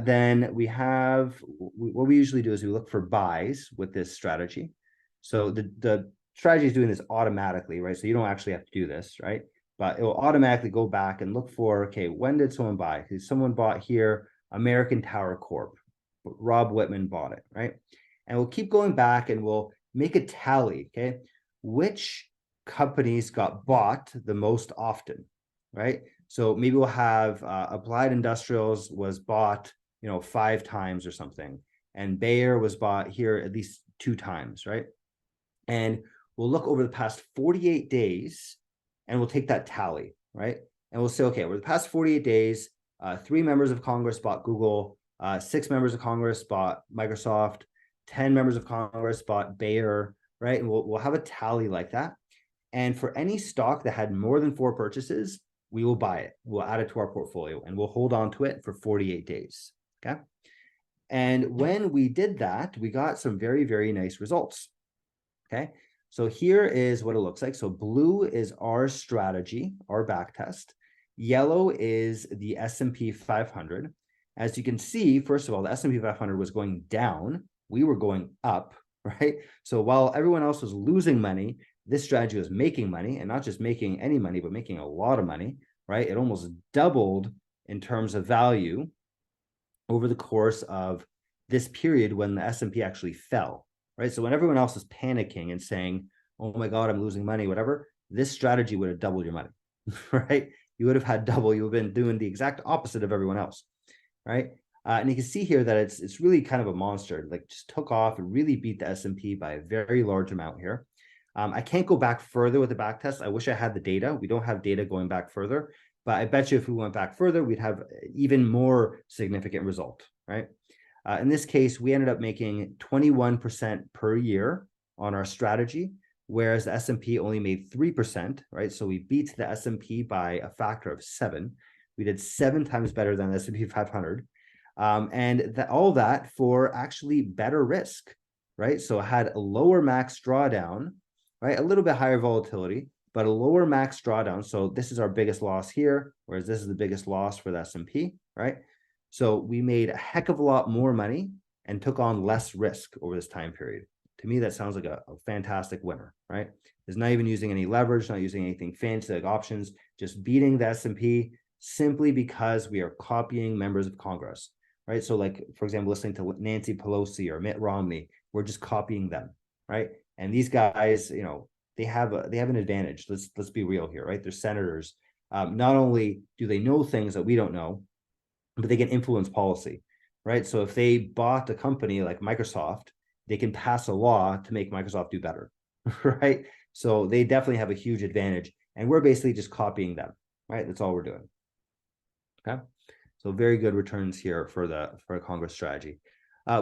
Then we have, what we usually do is we look for buys with this strategy. So the strategy is doing this automatically, right? So you don't actually have to do this, right? But it will automatically go back and look for, okay, when did someone buy? Because someone bought here, American Tower Corp. Rob Whitman bought it, right? And we'll keep going back and we'll make a tally, okay? Which companies got bought the most often, right? So maybe we'll have Applied Industrials was bought, 5 times or something, and Bayer was bought here at least 2 times, right? And we'll look over the past 48 days, and we'll take that tally, right? And we'll say, okay, over the past 48 days, 3 members of Congress bought Google, 6 members of Congress bought Microsoft, 10 members of Congress bought Bayer, right? And we'll have a tally like that. And for any stock that had more than 4 purchases, we will buy it. We'll add it to our portfolio and we'll hold on to it for 48 days. Okay. And when we did that, we got some very, very nice results. Okay. So here is what it looks like. So blue is our strategy, our back test. Yellow is the S&P 500. As you can see, first of all, the S&P 500 was going down. We were going up, right? So while everyone else was losing money, this strategy was making money, and not just making any money, but making a lot of money, right? It almost doubled in terms of value over the course of this period when the S&P actually fell, right? So when everyone else is panicking and saying, oh my God, I'm losing money, whatever, this strategy would have doubled your money, right? You would have had double. You would have been doing the exact opposite of everyone else, right? And you can see here that it's really kind of a monster, like just took off and really beat the S&P by a very large amount here. I can't go back further with the back test. I wish I had the data. We don't have data going back further, but I bet you if we went back further, we'd have even more significant result, right? In this case, we ended up making 21% per year on our strategy, whereas the S&P only made 3%, right? So we beat the S&P by a factor of 7. We did 7 times better than the S&P 500. And all that for actually better risk, right? So it had a lower max drawdown, right? A little bit higher volatility, but a lower max drawdown. So this is our biggest loss here, whereas this is the biggest loss for the S&P, right? So we made a heck of a lot more money and took on less risk over this time period. To me, that sounds like a fantastic winner, right? It's not even using any leverage, not using anything fancy like options, just beating the S&P simply because we are copying members of Congress, right? So like, for example, listening to Nancy Pelosi or Mitt Romney, we're just copying them, right? And these guys, they have an advantage. Let's be real here, right? They're senators. Not only do they know things that we don't know, but they can influence policy, right? So if they bought a company like Microsoft, they can pass a law to make Microsoft do better, right? So they definitely have a huge advantage, and we're basically just copying them, right? That's all we're doing. Okay, so very good returns here for a Congress strategy.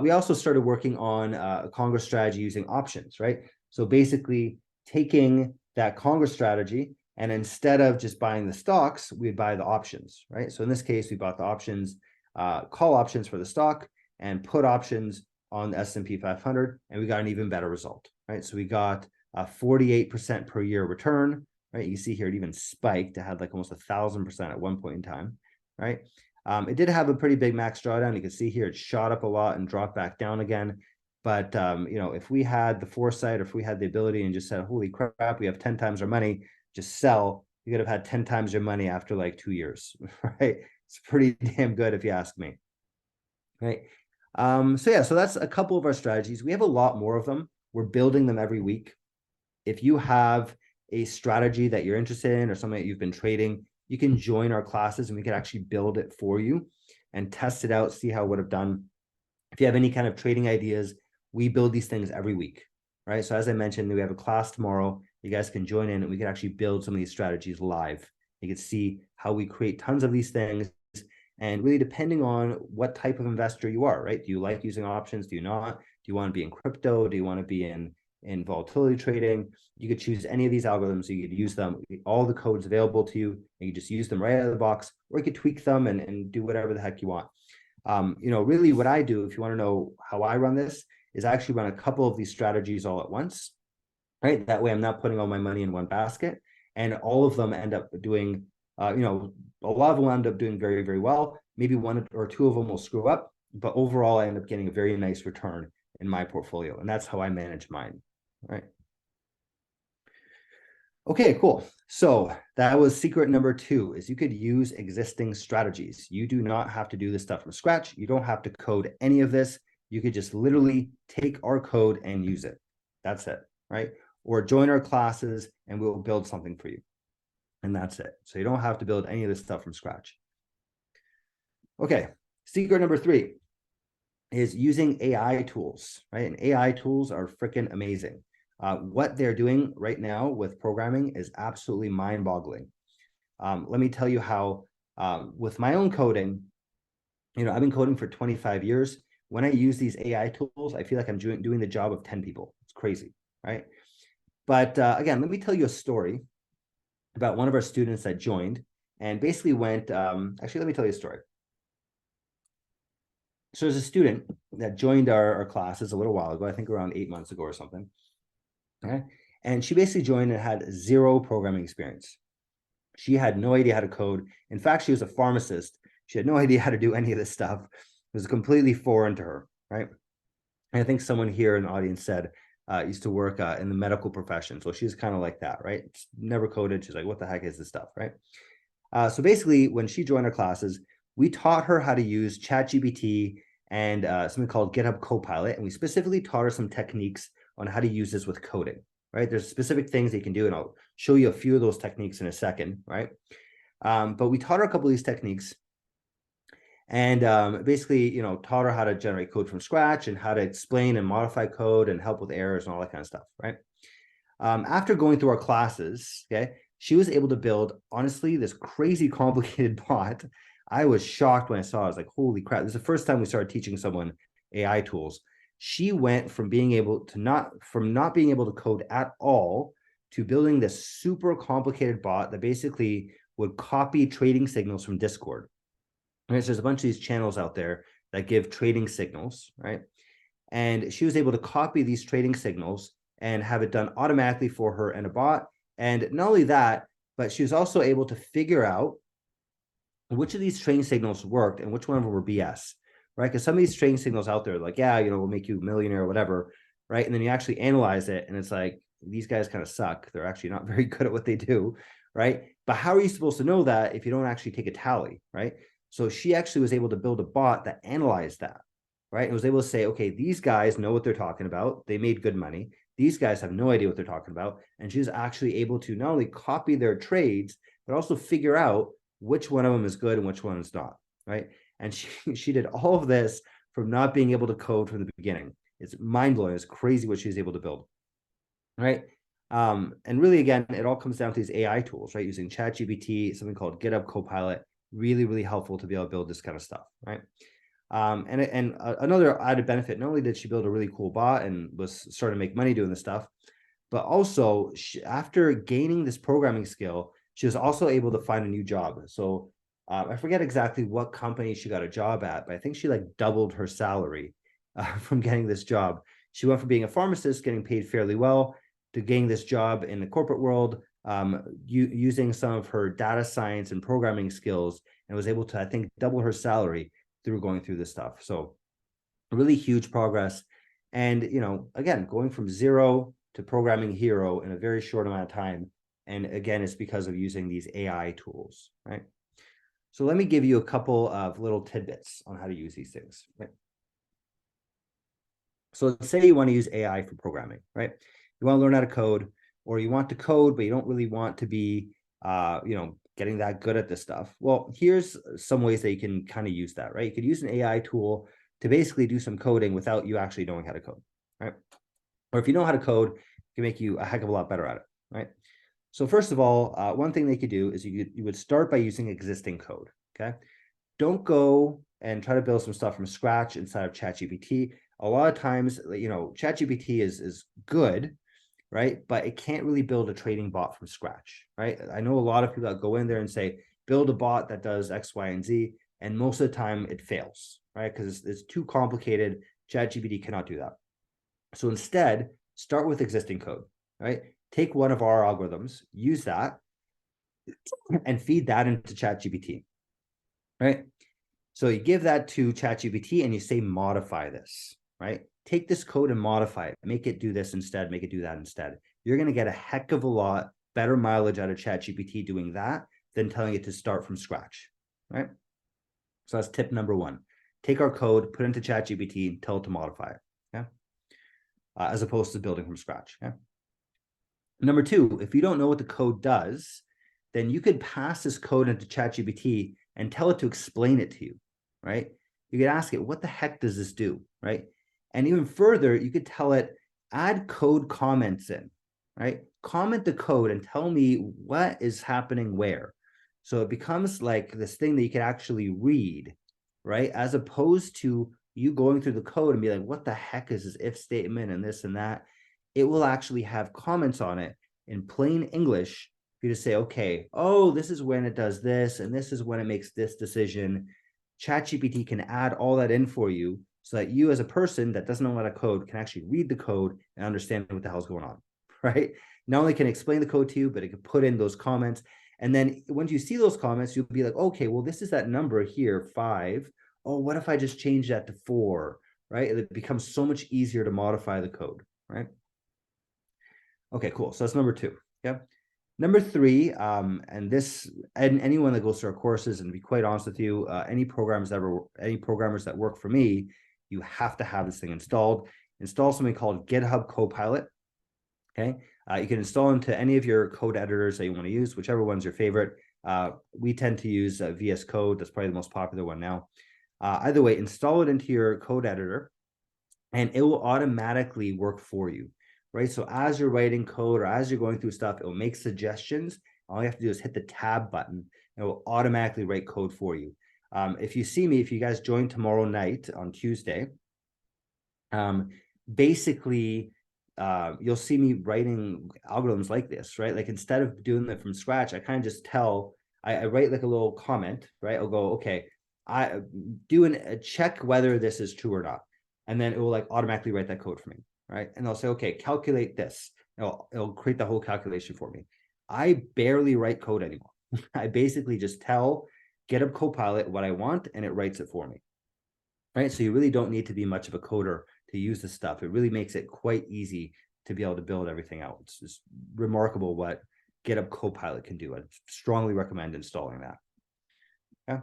We also started working on a Congress strategy using options, right? So basically taking that Congress strategy, and instead of just buying the stocks, we'd buy the options, right? So in this case, we bought the options, call options for the stock and put options on the S&P 500, and we got an even better result, right? So we got a 48% per year return, right? You see here, it even spiked. It had like almost 1,000% at one point in time, right? It did have a pretty big max drawdown. You can see here, it shot up a lot and dropped back down again. But, if we had the foresight, or if we had the ability and just said, holy crap, we have 10 times our money, just sell, you could have had 10 times your money after like 2 years, right? It's pretty damn good if you ask me, right? So that's a couple of our strategies. We have a lot more of them. We're building them every week. If you have a strategy that you're interested in or something that you've been trading, you can join our classes and we can actually build it for you and test it out, see how it would have done. If you have any kind of trading ideas, we build these things every week, right? So as I mentioned, we have a class tomorrow. You guys can join in and we can actually build some of these strategies live. You can see how we create tons of these things, and really depending on what type of investor you are, right? Do you like using options? Do you not? Do you want to be in crypto? Do you want to be in volatility trading? You could choose any of these algorithms. You could use them, all the codes available to you, and you just use them right out of the box, or you could tweak them and do whatever the heck you want. Really what I do, if you want to know how I run this, is I actually run a couple of these strategies all at once, right? That way I'm not putting all my money in one basket, and all of them end up doing You know, a lot of them will end up doing very, very well. Maybe one or two of them will screw up, but overall, I end up getting a very nice return in my portfolio. And that's how I manage mine. All right. Okay, cool. So that was secret number 2, is you could use existing strategies. You do not have to do this stuff from scratch. You don't have to code any of this. You could just literally take our code and use it. That's it, right? Or join our classes and we'll build something for you. And that's it. So you don't have to build any of this stuff from scratch. Okay, secret number 3 is using AI tools, right? And AI tools are freaking amazing. What they're doing right now with programming is absolutely mind-boggling. Let me tell you how, with my own coding, you know, I've been coding for 25 years. When I use these AI tools, I feel like I'm doing the job of 10 people. It's crazy, right? But again, let me tell you a story about one of our students that joined and basically went, actually, let me tell you a story. So there's a student that joined our classes a little while ago, I think around 8 months ago or something. Okay. And she basically joined and had 0 programming experience. She had no idea how to code. In fact, she was a pharmacist. She had no idea how to do any of this stuff. It was completely foreign to her, right? And I think someone here in the audience said, used to work in the medical profession. So she's kind of like that, right? Never coded. She's like, what the heck is this stuff, right? So basically, when she joined our classes, we taught her how to use ChatGPT and something called GitHub Copilot. And we specifically taught her some techniques on how to use this with coding, right? There's specific things they can do, and I'll show you a few of those techniques in a second, right? But we taught her a couple of these techniques and basically, you know, taught her how to generate code from scratch and how to explain and modify code and help with errors and all that kind of stuff, right? After going through our classes, okay, she was able to build, honestly, this crazy complicated bot. I was shocked when I saw it. I was like, holy crap. This is the first time we started teaching someone AI tools. She went from being able to not being able to code at all to building this super complicated bot that basically would copy trading signals from Discord. Right? So there's a bunch of these channels out there that give trading signals, right? And she was able to copy these trading signals and have it done automatically for her in a bot. And not only that, but she was also able to figure out which of these trading signals worked and which one of them were BS, right? Because some of these trading signals out there, like, yeah, you know, we'll make you a millionaire or whatever, right? And then you actually analyze it and it's like, these guys kind of suck. They're actually not very good at what they do, right? But how are you supposed to know that if you don't actually take a tally, right? So she actually was able to build a bot that analyzed that, right? And was able to say, okay, these guys know what they're talking about. They made good money. These guys have no idea what they're talking about. And she's actually able to not only copy their trades, but also figure out which one of them is good and which one is not, right? And she did all of this from not being able to code from the beginning. It's mind-blowing. It's crazy what she's able to build, right? And really, again, it all comes down to these AI tools, right? Using ChatGPT, something called GitHub Copilot, really, really helpful to be able to build this kind of stuff, right? And another added benefit, not only did she build a really cool bot and was starting to make money doing this stuff, but also after gaining this programming skill, she was also able to find a new job. So I forget exactly what company she got a job at, but I think she like doubled her salary from getting this job. She went from being a pharmacist, getting paid fairly well, to getting this job in the corporate world, using some of her data science and programming skills, and was able to, I think, double her salary through going through this stuff. So really huge progress. And, you know, again, going from 0 to programming hero in a very short amount of time. And again, it's because of using these AI tools, right? So let me give you a couple of little tidbits on how to use these things, right? So let's say you want to use AI for programming, right? You want to learn how to code, or you want to code, but you don't really want to be, you know, getting that good at this stuff. Well, here's some ways that you can kind of use that, right? You could use an AI tool to basically do some coding without you actually knowing how to code, right? Or if you know how to code, it can make you a heck of a lot better at it, right? So first of all, one thing they could do is you would start by using existing code, okay? Don't go and try to build some stuff from scratch inside of ChatGPT. A lot of times, you know, ChatGPT is good, right? But it can't really build a trading bot from scratch, right? I know a lot of people that go in there and say, build a bot that does X, Y, and Z. And most of the time it fails, right? Because it's too complicated. ChatGPT cannot do that. So instead, start with existing code, right? Take one of our algorithms, use that, and feed that into ChatGPT, right? So you give that to ChatGPT and you say, modify this, right? Take this code and modify it. Make it do this instead. Make it do that instead. You're going to get a heck of a lot better mileage out of ChatGPT doing that than telling it to start from scratch, right? So that's tip number one. Take our code, put it into ChatGPT, tell it to modify it, yeah? As opposed to building from scratch, yeah? Number two, if you don't know what the code does, then you could pass this code into ChatGPT and tell it to explain it to you, right? You could ask it, what the heck does this do, right? And even further, you could tell it, add code comments in, right? Comment the code and tell me what is happening where. So it becomes like this thing that you can actually read, right? As opposed to you going through the code and be like, what the heck is this if statement and this and that? It will actually have comments on it in plain English for you to say, okay, oh, this is when it does this, and this is when it makes this decision. ChatGPT can add all that in for you so that you as a person that doesn't know how to code can actually read the code and understand what the hell's going on, right? Not only can it explain the code to you, but it can put in those comments. And then once you see those comments, you'll be like, okay, well, this is that number here, 5. Oh, what if I just change that to 4, right? It becomes so much easier to modify the code, right? Okay, cool. So that's number 2. Yeah. Number 3, and anyone that goes through our courses, and to be quite honest with you, any programmers that work for me, you have to have this thing installed. Install something called GitHub Copilot. Okay, you can install into any of your code editors that you want to use, whichever one's your favorite. We tend to use VS Code. That's probably the most popular one now. Either way, install it into your code editor, and it will automatically work for you, right? So as you're writing code or as you're going through stuff, it will make suggestions. All you have to do is hit the tab button, and it will automatically write code for you. If you guys join tomorrow night on Tuesday, basically, you'll see me writing algorithms like this, right? Like instead of doing it from scratch, I kind of just I write like a little comment, right? I'll go, okay, I do a check whether this is true or not. And then it will like automatically write that code for me, right? And I'll say, okay, calculate this. It'll create the whole calculation for me. I barely write code anymore. I basically just tell GitHub Copilot what I want, and it writes it for me, right? So you really don't need to be much of a coder to use this stuff. It really makes it quite easy to be able to build everything out. It's just remarkable what GitHub Copilot can do. I strongly recommend installing that. Yeah.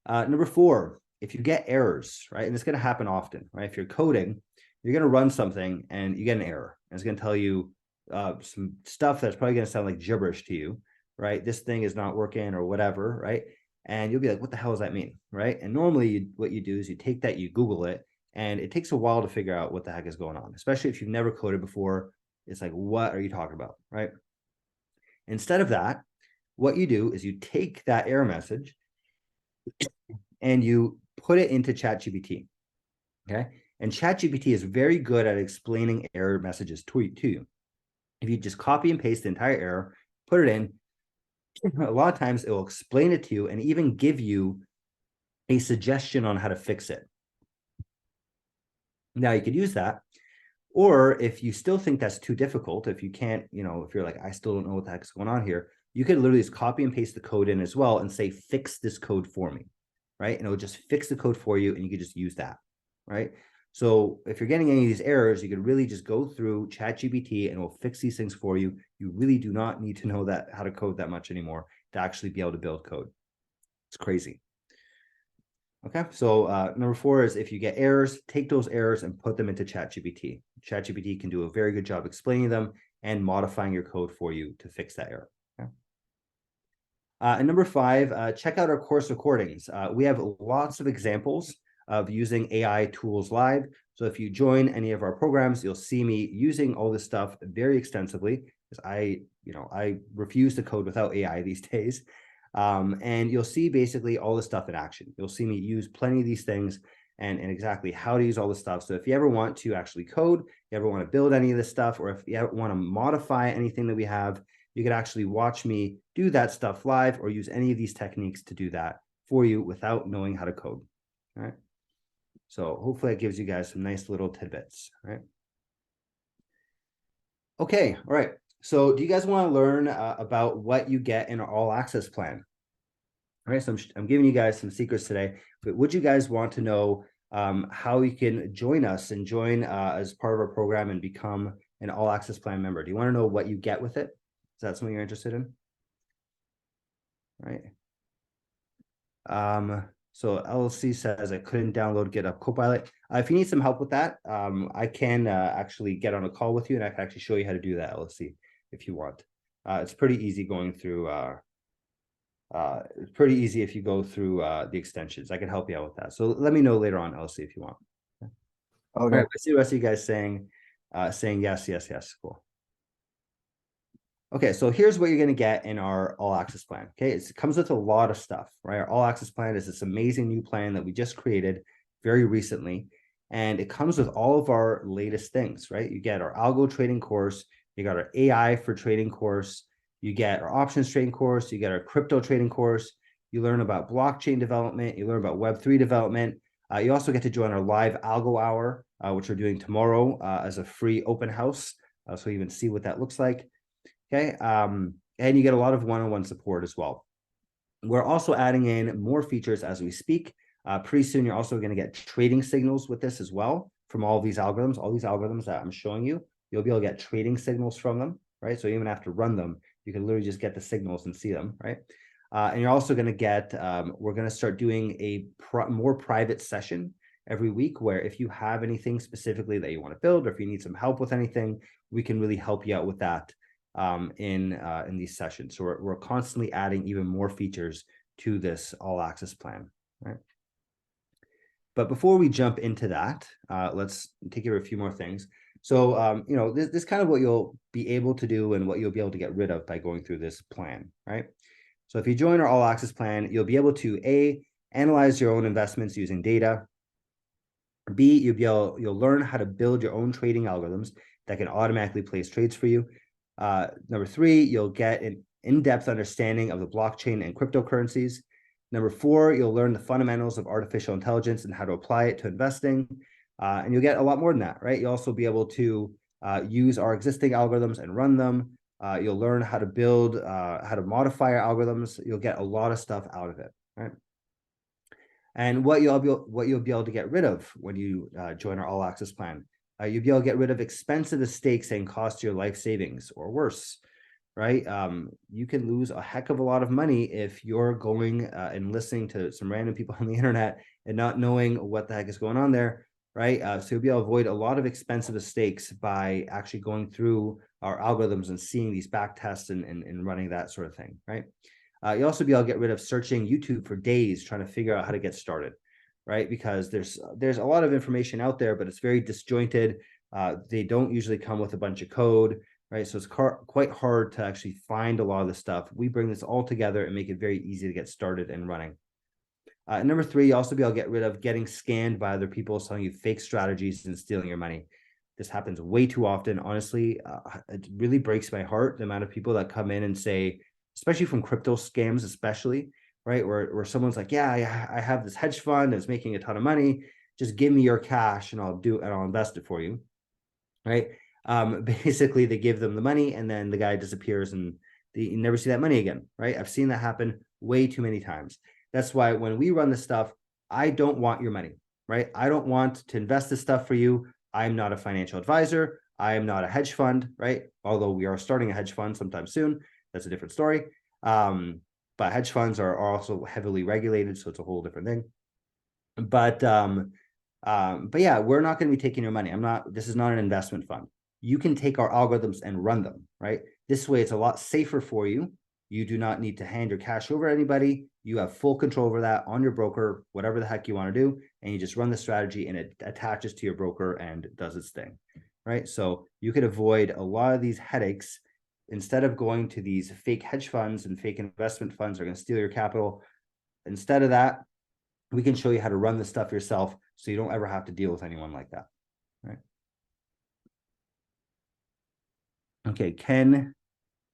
Number 4, if you get errors, right? And it's going to happen often, right? If you're coding, you're going to run something and you get an error. And it's going to tell you some stuff that's probably going to sound like gibberish to you, right? This thing is not working or whatever, right? And you'll be like, what the hell does that mean, right? And normally what you do is you take that, you Google it, and it takes a while to figure out what the heck is going on, especially if you've never coded before. It's like, what are you talking about, right? Instead of that, what you do is you take that error message and you put it into ChatGPT, okay? And ChatGPT is very good at explaining error messages to you. If you just copy and paste the entire error, put it in, a lot of times it will explain it to you and even give you a suggestion on how to fix it. Now you could use that, or if you still think that's too difficult, if you can't, if you're like, I still don't know what the heck is going on here, you could literally just copy and paste the code in as well and say, fix this code for me, right? And it will just fix the code for you, and you could just use that, right? So if you're getting any of these errors, you could really just go through ChatGPT and it will fix these things for you. You really do not need to know how to code that much anymore to actually be able to build code. It's crazy. Okay, so number 4 is if you get errors, take those errors and put them into ChatGPT. ChatGPT can do a very good job explaining them and modifying your code for you to fix that error. Okay? And number 5, check out our course recordings. We have lots of examples of using AI tools live. So if you join any of our programs, you'll see me using all this stuff very extensively, because I refuse to code without AI these days. And you'll see basically all the stuff in action. You'll see me use plenty of these things and exactly how to use all this stuff. So if you ever want to actually code, you ever want to build any of this stuff, or if you ever want to modify anything that we have, you could actually watch me do that stuff live or use any of these techniques to do that for you without knowing how to code. All right. So hopefully that gives you guys some nice little tidbits. All right. Okay. All right. So do you guys want to learn about what you get in our all access plan? All right, so I'm giving you guys some secrets today, but would you guys want to know how you can join us and join as part of our program and become an all access plan member? Do you want to know what you get with it? Is that something you're interested in? All right. So LLC says I couldn't download GitHub Copilot. If you need some help with that, I can actually get on a call with you and I can actually show you how to do that, LLC, if you want. It's pretty easy going through it's pretty easy if you go through the extensions. I can help you out with that. So let me know later on, LC, if you want. All Okay. right, I see the rest of you guys saying yes, yes, yes. Cool. Okay, so here's what you're going to get in our all access plan. Okay, it comes with a lot of stuff, right? Our all access plan is this amazing new plan that we just created very recently, and it comes with all of our latest things, right? You get our algo trading course, you got our AI for trading course, you get our options trading course, you get our crypto trading course, you learn about blockchain development, you learn about Web3 development. You also get to join our live algo hour, which we're doing tomorrow as a free open house. So you can see what that looks like. Okay. And you get a lot of one-on-one support as well. We're also adding in more features as we speak. Pretty soon, you're also going to get trading signals with this as well from all these algorithms that I'm showing you. You'll be able to get trading signals from them, right? So you even have to run them. You can literally just get the signals and see them, right? And you're also going to get, we're going to start doing a more private session every week where if you have anything specifically that you want to build, or if you need some help with anything, we can really help you out with that in these sessions. So we're constantly adding even more features to this all access plan, right? But before we jump into that, let's take care of a few more things. So, this kind of what you'll be able to do and what you'll be able to get rid of by going through this plan, right? So if you join our all access plan, you'll be able to analyze your own investments using data. B, you'll learn how to build your own trading algorithms that can automatically place trades for you. Number 3, you'll get an in-depth understanding of the blockchain and cryptocurrencies. Number 4, you'll learn the fundamentals of artificial intelligence and how to apply it to investing. And you'll get a lot more than that, right? You'll also be able to use our existing algorithms and run them. You'll learn how to build, how to modify our algorithms. You'll get a lot of stuff out of it, right? And what you'll be able to get rid of when you join our all access plan. You'll be able to get rid of expensive stakes and cost your life savings, or worse, right? You can lose a heck of a lot of money if you're going and listening to some random people on the internet and not knowing what the heck is going on there, right? So you'll be able to avoid a lot of expensive mistakes by actually going through our algorithms and seeing these back tests and running that sort of thing, right? You'll also be able to get rid of searching YouTube for days trying to figure out how to get started, right? Because there's a lot of information out there, but it's very disjointed. They don't usually come with a bunch of code, right? So it's quite hard to actually find a lot of the stuff. We bring this all together and make it very easy to get started and running. Number 3, you also be able to get rid of getting scammed by other people selling you fake strategies and stealing your money. This happens way too often. Honestly, it really breaks my heart, the amount of people that come in and say, especially from crypto scams, especially, right? Where someone's like, yeah, I have this hedge fund that's making a ton of money. Just give me your cash and I'll invest it for you, right? Basically, they give them the money and then the guy disappears and you never see that money again, right? I've seen that happen way too many times. That's why when we run this stuff, I don't want your money, right? I don't want to invest this stuff for you. I'm not a financial advisor. I am not a hedge fund, right? Although we are starting a hedge fund sometime soon. That's a different story. But hedge funds are also heavily regulated, so it's a whole different thing. But yeah, we're not going to be taking your money. This is not an investment fund. You can take our algorithms and run them, right? This way, it's a lot safer for you. You do not need to hand your cash over to anybody. You have full control over that on your broker, whatever the heck you want to do. And you just run the strategy and it attaches to your broker and does its thing, right? So you could avoid a lot of these headaches. Instead of going to these fake hedge funds and fake investment funds are going to steal your capital. Instead of that, we can show you how to run this stuff yourself so you don't ever have to deal with anyone like that, right? Okay, Ken,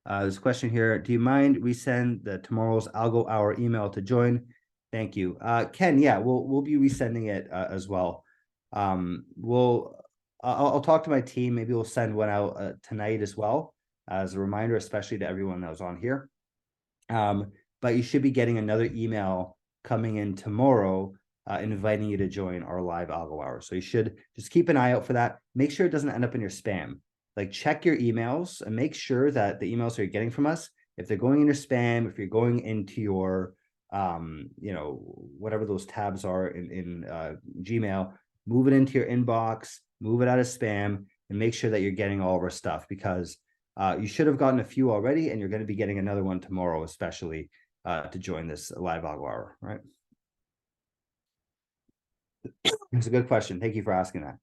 there's a question here. Do you mind resend the tomorrow's Algo Hour email to join? Thank you. Ken, yeah, we'll be resending it as well. I'll talk to my team. Maybe we'll send one out tonight as well. as a reminder, especially to everyone that was on here. But you should be getting another email coming in tomorrow, inviting you to join our live algo hour. So you should just keep an eye out for that. Make sure it doesn't end up in your spam. Like, check your emails and make sure that the emails that you're getting from us, if they're going in your spam, if you're going into your, whatever those tabs are in Gmail, move it into your inbox, move it out of spam, and make sure that you're getting all of our stuff, because you should have gotten a few already, and you're going to be getting another one tomorrow, especially to join this live algo hour, right? It's a good question. Thank you for asking that.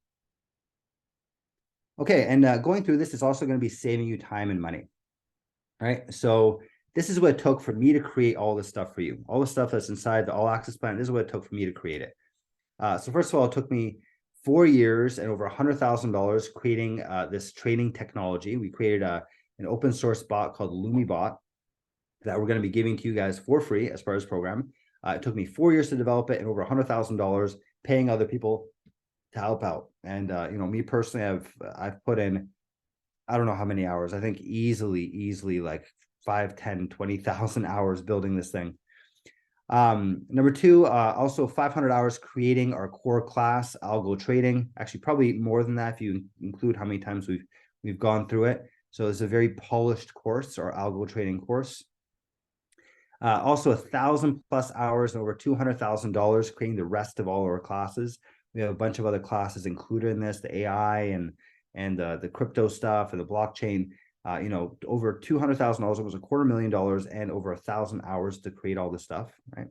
Okay, and going through this is also going to be saving you time and money, right? So this is what it took for me to create all this stuff for you. All the stuff that's inside the All Access Plan, this is what it took for me to create it. So first of all, it took me 4 years and over $100,000 creating this trading technology. We created an open source bot called LumiBot that we're going to be giving to you guys for free as part of this program. It took me 4 years to develop it and over $100,000 paying other people to help out. And me personally, I've put in, I don't know how many hours. I think easily like 5, 10, 20,000 hours building this thing. Number two, also 500 hours creating our core class, Algo Trading. Actually, probably more than that if you include how many times we've gone through it. So it's a very polished course, our Algo Trading course. Also 1,000+ hours and over $200,000 creating the rest of all our classes. We have a bunch of other classes included in this, the AI and the crypto stuff and the blockchain. Over $200,000, it was $250,000 and over 1,000 hours to create all this stuff, right?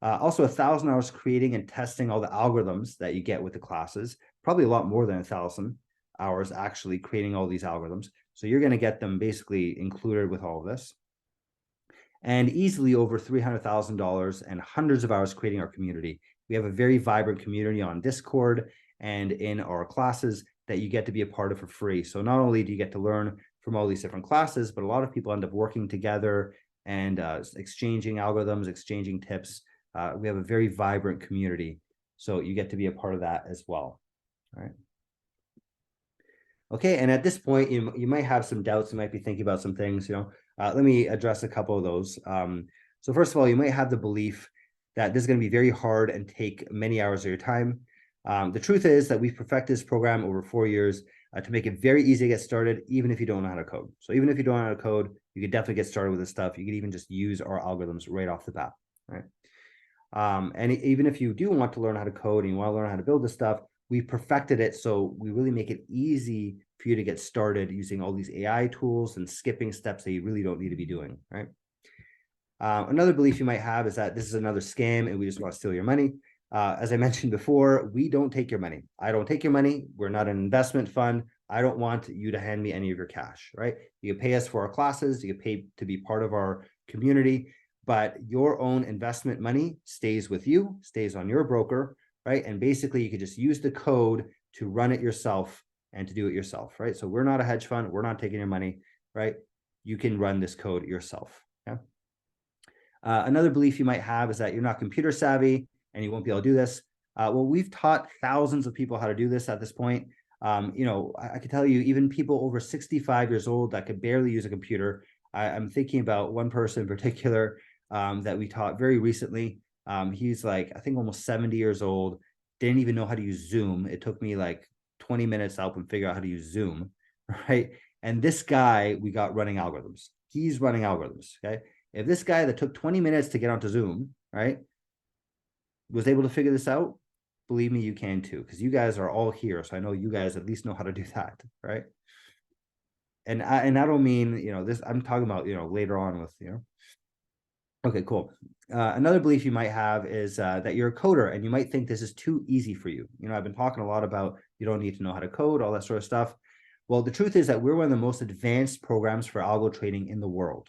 Also 1,000 hours creating and testing all the algorithms that you get with the classes, probably a lot more than 1,000 hours actually creating all these algorithms. So you're going to get them basically included with all of this. And easily over $300,000 and hundreds of hours creating our community. We have a very vibrant community on Discord and in our classes that you get to be a part of for free. So not only do you get to learn from all these different classes, but a lot of people end up working together and exchanging algorithms, exchanging tips. We have a very vibrant community. So you get to be a part of that as well. All right. Okay, and at this point, you might have some doubts. You might be thinking about some things, let me address a couple of those. So first of all, you might have the belief that this is going to be very hard and take many hours of your time. The truth is that we've perfected this program over 4 years to make it very easy to get started, even if you don't know how to code. So even if you don't know how to code, you could definitely get started with this stuff. You could even just use our algorithms right off the bat, right? And even if you do want to learn how to code and you want to learn how to build this stuff, we've perfected it. So we really make it easy for you to get started using all these AI tools and skipping steps that you really don't need to be doing, right? Another belief you might have is that this is another scam and we just want to steal your money. As I mentioned before, we don't take your money. I don't take your money. We're not an investment fund. I don't want you to hand me any of your cash, right? You can pay us for our classes. You can pay to be part of our community, but your own investment money stays with you, stays on your broker, right? And basically you could just use the code to run it yourself and to do it yourself, right? So we're not a hedge fund. We're not taking your money, right? You can run this code yourself. Okay. Another belief you might have is that you're not computer savvy and you won't be able to do this. Well, we've taught thousands of people how to do this at this point. I can tell you, even people over 65 years old that could barely use a computer. I'm thinking about one person in particular that we taught very recently. He's like, I think almost 70 years old, didn't even know how to use Zoom. It took me like 20 minutes to help him figure out how to use Zoom, right? And this guy, we got running algorithms. He's running algorithms, okay? If this guy that took 20 minutes to get onto Zoom, right, was able to figure this out, believe me, you can too, because you guys are all here. So I know you guys at least know how to do that, right? And I don't mean, this, I'm talking about, later on with, Okay, cool. Another belief you might have is that you're a coder and you might think this is too easy for you. I've been talking a lot about you don't need to know how to code, all that sort of stuff. Well, the truth is that we're one of the most advanced programs for algo trading in the world,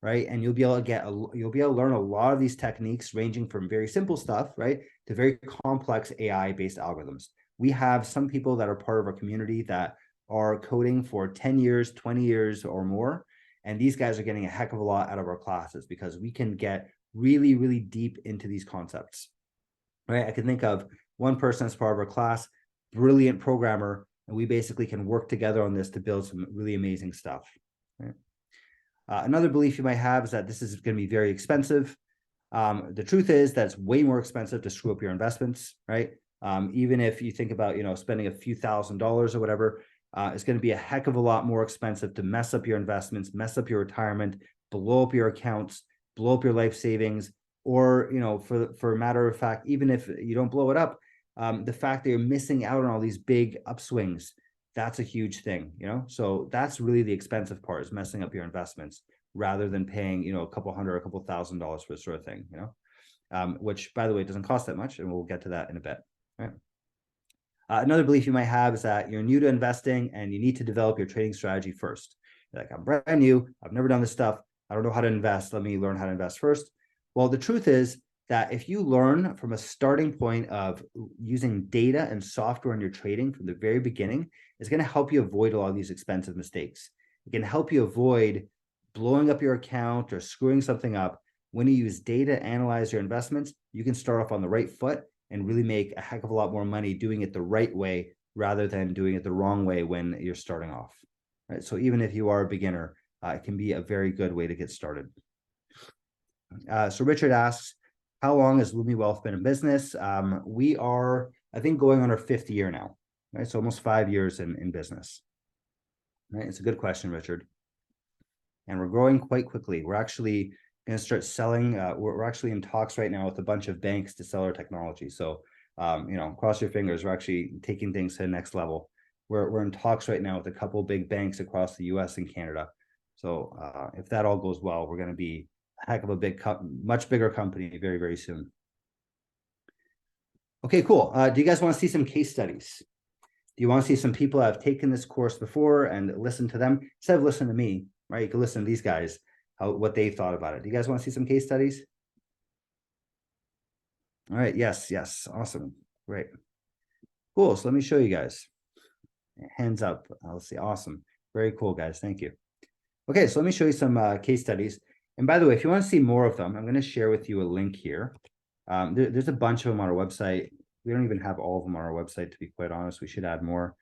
right? And you'll be able to learn a lot of these techniques ranging from very simple stuff, right, to very complex AI-based algorithms. We have some people that are part of our community that are coding for 10 years, 20 years or more. And these guys are getting a heck of a lot out of our classes because we can get really, really deep into these concepts, right? I can think of one person as part of our class, brilliant programmer, and we basically can work together on this to build some really amazing stuff. right? Another belief you might have is that this is going to be very expensive. The truth is that's way more expensive to screw up your investments, right? Even if you think about, spending a few $1,000s or whatever, it's going to be a heck of a lot more expensive to mess up your investments, mess up your retirement, blow up your accounts, blow up your life savings, or, for a matter of fact, even if you don't blow it up, the fact that you're missing out on all these big upswings, that's a huge thing, So that's really the expensive part, is messing up your investments rather than paying, a couple hundred, a couple $1,000s for this sort of thing, which, by the way, doesn't cost that much, and we'll get to that in a bit, right? Another belief you might have is that you're new to investing and you need to develop your trading strategy first. You're like, I'm brand new, I've never done this stuff, I don't know how to invest, let me learn how to invest first. Well, the truth is that if you learn from a starting point of using data and software in your trading from the very beginning, it's going to help you avoid a lot of these expensive mistakes. It can help you avoid blowing up your account or screwing something up. When you use data to analyze your investments, you can start off on the right foot and really make a heck of a lot more money doing it the right way rather than doing it the wrong way when you're starting off, right? So even if you are a beginner, it can be a very good way to get started. So Richard asks, how long has Lumi Wealth been in business? We are, I think, going on our 5th year now, right? So almost 5 years in business, right? It's a good question, Richard. And we're growing quite quickly. We're actually going to start selling. We're actually in talks right now with a bunch of banks to sell our technology. So, cross your fingers. We're actually taking things to the next level. We're in talks right now with a couple of big banks across the U.S. and Canada. So if that all goes well, we're going to be a heck of a much bigger company very, very soon. Okay, cool. Do you guys want to see some case studies? Do you want to see some people that have taken this course before and listen to them instead of listening to me, right? You can listen to these guys, what they thought about it. Do you guys want to see some case studies? All right. Yes. Awesome. Great. Cool. So let me show you guys. Hands up. Let's see. Awesome. Very cool, guys. Thank you. Okay. So let me show you some case studies. And by the way, if you want to see more of them, I'm going to share with you a link here. There's a bunch of them on our website. We don't even have all of them on our website, to be quite honest. We should add more.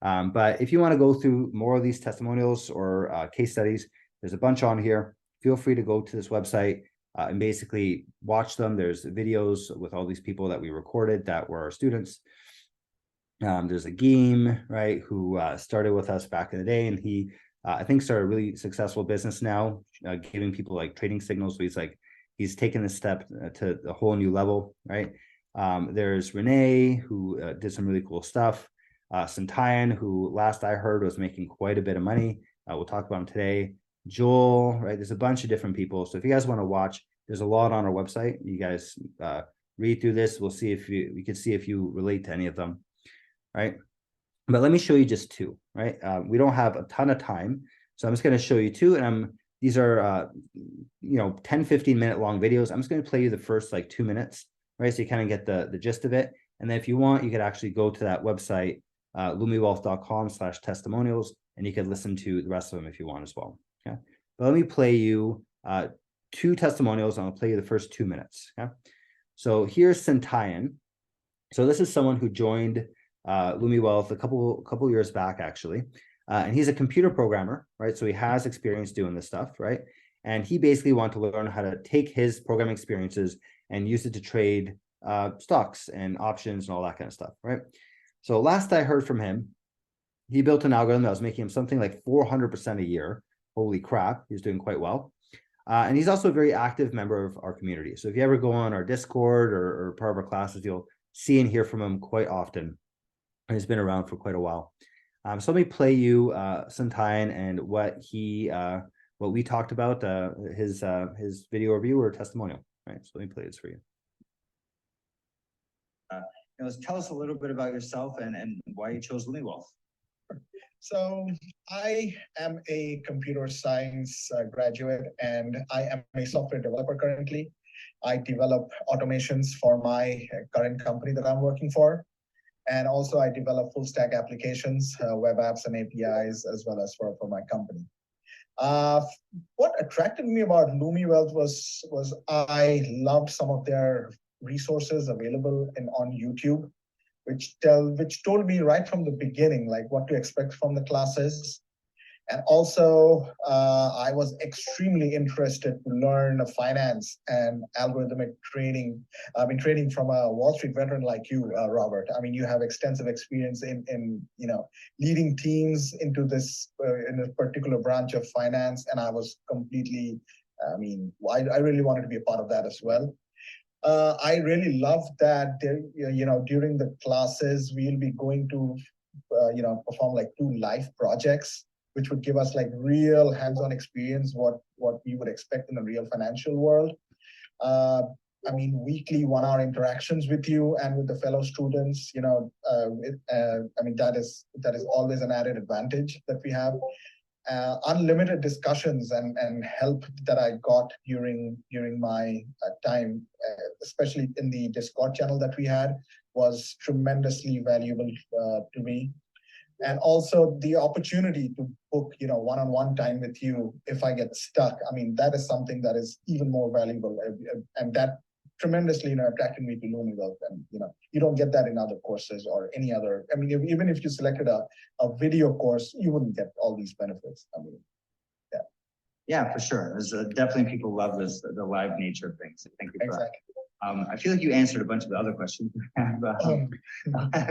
But if you want to go through more of these testimonials or case studies, there's a bunch on here. Feel free to go to this website and basically watch them. There's videos with all these people that we recorded that were our students. There's a game, right, who started with us back in the day, and he, I think, started a really successful business now, giving people like trading signals. So he's taken this step to a whole new level, right? There's Renee, who did some really cool stuff. Santayan, who last I heard was making quite a bit of money. We'll talk about him today. Joel, right? There's a bunch of different people. So if you guys want to watch, there's a lot on our website. You guys read through this. We'll see if we can see if you relate to any of them, right? But let me show you just 2, right? We don't have a ton of time, so I'm just going to show you 2, and these are 10, 15 minute long videos. I'm just going to play you the first like 2 minutes, right? So you kind of get the gist of it. And then if you want, you could actually go to that website, lumiwealth.com/testimonials, and you could listen to the rest of them if you want as well. Okay. But let me play you 2 testimonials, and I'll play you the first 2 minutes. Okay. So here's Santayan. So this is someone who joined Lumi Wealth a couple years back, actually. And he's a computer programmer, right? So he has experience doing this stuff, right? And he basically wanted to learn how to take his programming experiences and use it to trade stocks and options and all that kind of stuff, right? So last I heard from him, he built an algorithm that was making him something like 400% a year. Holy crap, he's doing quite well. And he's also a very active member of our community. So if you ever go on our Discord or part of our classes, you'll see and hear from him quite often. And he's been around for quite a while. So let me play you Santayan and what we talked about, his video review or testimonial. Right. So let me play this for you. Tell us a little bit about yourself and why you chose Lumi Wealth. So I am a computer science graduate, and I am a software developer currently. I develop automations for my current company that I'm working for. And also I develop full stack applications, web apps and APIs, as well as for my company. What attracted me about Lumi Wealth was I loved some of their resources available on YouTube, which told me right from the beginning, like what to expect from the classes. And also, I was extremely interested to learn finance and algorithmic trading. I've been trading from a Wall Street veteran like you, Robert. I mean, you have extensive experience in leading teams into this in a particular branch of finance, and I was completely. I mean, I really wanted to be a part of that as well. I really love that during the classes we'll be going to perform like 2 live projects, which would give us like real hands-on experience what we would expect in a real financial world. I mean, weekly 1-hour interactions with you and with the fellow students. I mean, that is always an added advantage that we have. Unlimited discussions and help that I got during my time, especially in the Discord channel that we had, was tremendously valuable to me. And also the opportunity to book, one-on-one time with you if I get stuck. I mean, that is something that is even more valuable, and that tremendously, attracted me to Lumiwealth. And you don't get that in other courses or any other. I mean, even if you selected a video course, you wouldn't get all these benefits. I mean, yeah. Yeah, for sure. There's definitely people love the live nature of things. Thank you for Exactly. that. I feel like you answered a bunch of the other questions,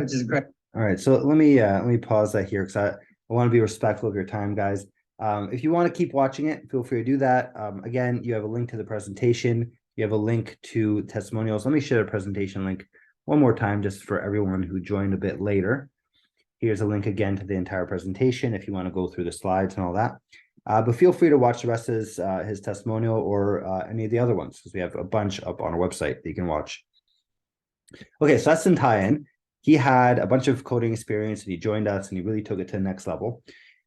which is great. All right, so let me pause that here because I want to be respectful of your time, guys. If you want to keep watching it, feel free to do that. Again, you have a link to the presentation. You have a link to testimonials. Let me share the presentation link one more time just for everyone who joined a bit later. Here's a link again to the entire presentation if you want to go through the slides and all that. But feel free to watch the rest of his testimonial or any of the other ones because we have a bunch up on our website that you can watch. Okay, so that's Santayan. He had a bunch of coding experience and he joined us and he really took it to the next level.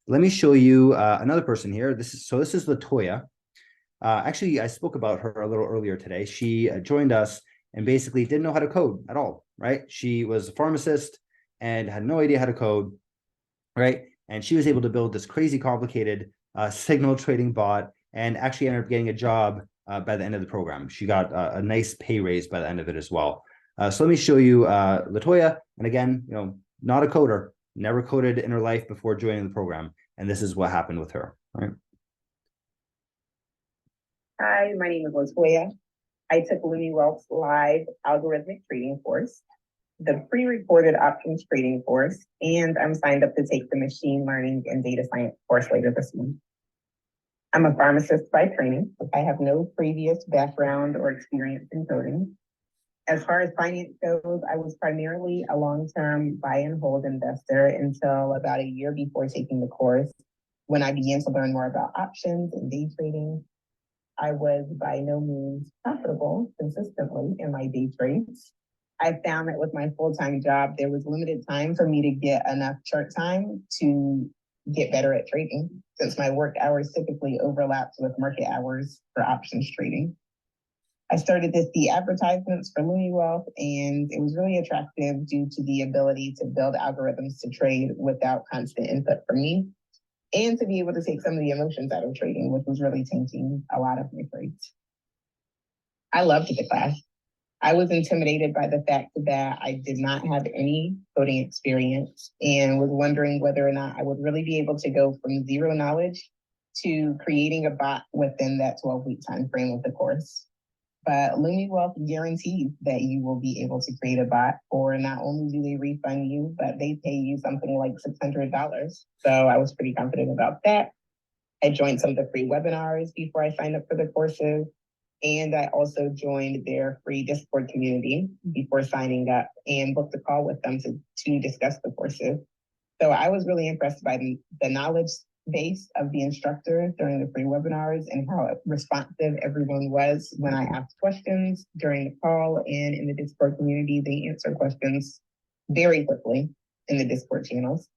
Let me show you another person here. This is Latoya. Actually, I spoke about her a little earlier today. She joined us and basically didn't know how to code at all, right? She was a pharmacist and had no idea how to code, right? And she was able to build this crazy complicated signal trading bot and actually ended up getting a job by the end of the program. She got a nice pay raise by the end of it as well. So let me show you Latoya. And again, not a coder, never coded in her life before joining the program. And this is what happened with her, right? Hi, my name is Latoya. I took Lumiwealth's live algorithmic trading course, the pre-recorded options trading course, and I'm signed up to take the machine learning and data science course later this month. I'm a pharmacist by training. I have no previous background or experience in coding. As far as finance goes, I was primarily a long-term buy and hold investor until about a year before taking the course, when I began to learn more about options and day trading. I was by no means profitable consistently in my day trades. I found that with my full-time job, there was limited time for me to get enough chart time to get better at trading, since my work hours typically overlapped with market hours for options trading. I started to see advertisements for Lumiwealth, and it was really attractive due to the ability to build algorithms to trade without constant input from me, and to be able to take some of the emotions out of trading, which was really tainting a lot of my trades. I loved the class. I was intimidated by the fact that I did not have any coding experience and was wondering whether or not I would really be able to go from zero knowledge to creating a bot within that 12-week time frame of the course. But Lumiwealth guarantees that you will be able to create a bot, or not only do they refund you, but they pay you something like $600. So I was pretty confident about that. I joined some of the free webinars before I signed up for the courses. And I also joined their free Discord community before signing up and booked a call with them to discuss the courses. So I was really impressed by the knowledge base of the instructor during the free webinars and how responsive everyone was when I asked questions during the call, and in the Discord community, they answer questions very quickly in the Discord channels.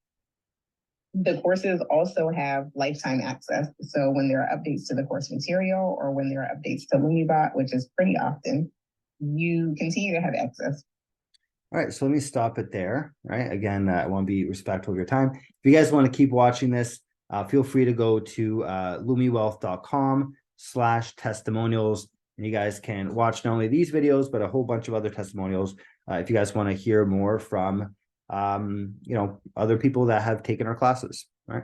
The courses also have lifetime access. So when there are updates to the course material or when there are updates to Lumibot, which is pretty often, you continue to have access. All right, so let me stop it there, right? Again, I want to be respectful of your time. If you guys want to keep watching this, feel free to go to lumiwealth.com/testimonials, and you guys can watch not only these videos, but a whole bunch of other testimonials. If you guys want to hear more from, other people that have taken our classes, right?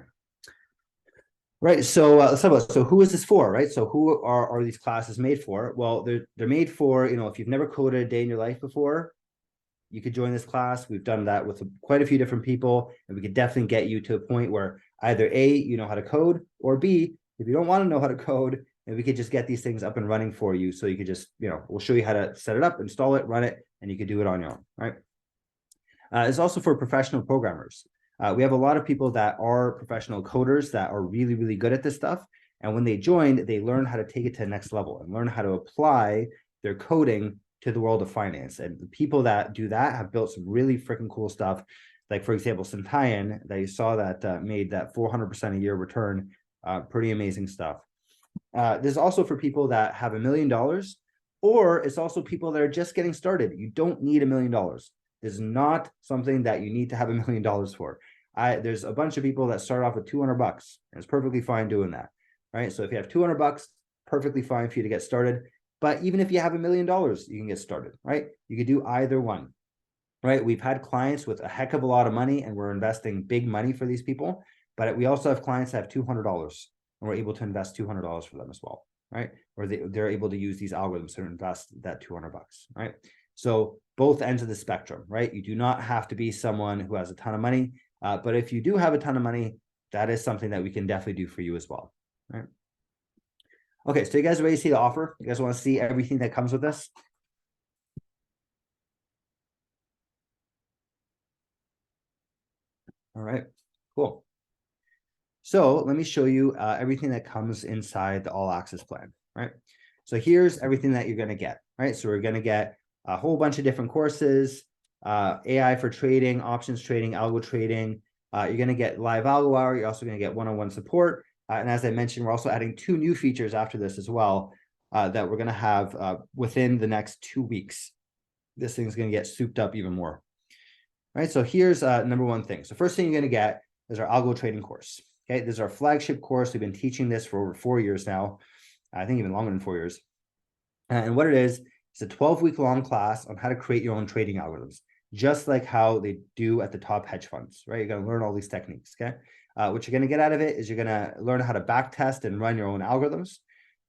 Right. So let's talk about, so who is this for, right? So who are these classes made for? Well, they're made for, if you've never coded a day in your life before, you could join this class. We've done that with quite a few different people, and we could definitely get you to a point where either A, you know how to code, or B, if you don't want to know how to code, and we could just get these things up and running for you. So you could just, we'll show you how to set it up, install it, run it, and you could do it on your own, right? It's also for professional programmers. We have a lot of people that are professional coders that are really, really good at this stuff. And when they join, they learn how to take it to the next level and learn how to apply their coding to the world of finance. And the people that do that have built some really freaking cool stuff. Like, for example, Centayan, that you saw that made that 400% a year return. Pretty amazing stuff. This is also for people that have $1 million, or it's also people that are just getting started. You don't need $1 million. This is not something that you need to have $1 million for. There's a bunch of people that start off with $200, and it's perfectly fine doing that, right? So if you have $200, perfectly fine for you to get started. But even if you have $1 million, you can get started, right? You could do either one, right? We've had clients with a heck of a lot of money, and we're investing big money for these people. But we also have clients that have $200, and we're able to invest $200 for them as well, right? Or they're able to use these algorithms to invest that $200, right? So both ends of the spectrum, right? You do not have to be someone who has a ton of money, but if you do have a ton of money, that is something that we can definitely do for you as well, right? Okay, so you guys ready to see the offer? You guys want to see everything that comes with this? All right, cool. So let me show you everything that comes inside the all access plan, right? So here's everything that you're going to get, right? So we're going to get a whole bunch of different courses, AI for trading, options trading, algo trading. You're going to get live algo hour. You're also going to get one-on-one support. And as I mentioned, we're also adding 2 new features after this as well that we're going to have within the next 2 weeks. This thing's going to get souped up even more. Right. So here's number one thing. So first thing you're going to get is our algo trading course. Okay. This is our flagship course. We've been teaching this for over 4 years now. I think even longer than 4 years. And what it is, it's a 12-week long class on how to create your own trading algorithms, just like how they do at the top hedge funds, right? You're going to learn all these techniques, okay? What you're going to get out of it is you're going to learn how to back test and run your own algorithms.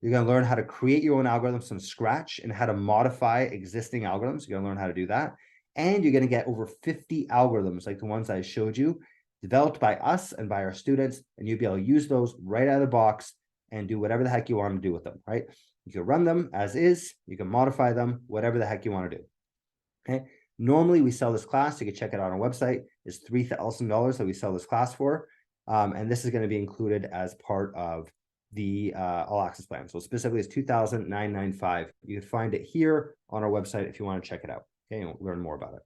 You're going to learn how to create your own algorithms from scratch and how to modify existing algorithms. You're going to learn how to do that. And you're going to get over 50 algorithms like the ones I showed you, developed by us and by our students, and you'll be able to use those right out of the box and do whatever the heck you want to do with them, right? You can run them as is, you can modify them, whatever the heck you want to do, okay? Normally, we sell this class, you can check it out on our website, it's $3,000 that we sell this class for, and this is going to be included as part of the all access plan. So specifically, it's $2,995. You can find it here on our website if you want to check it out, okay, and learn more about it.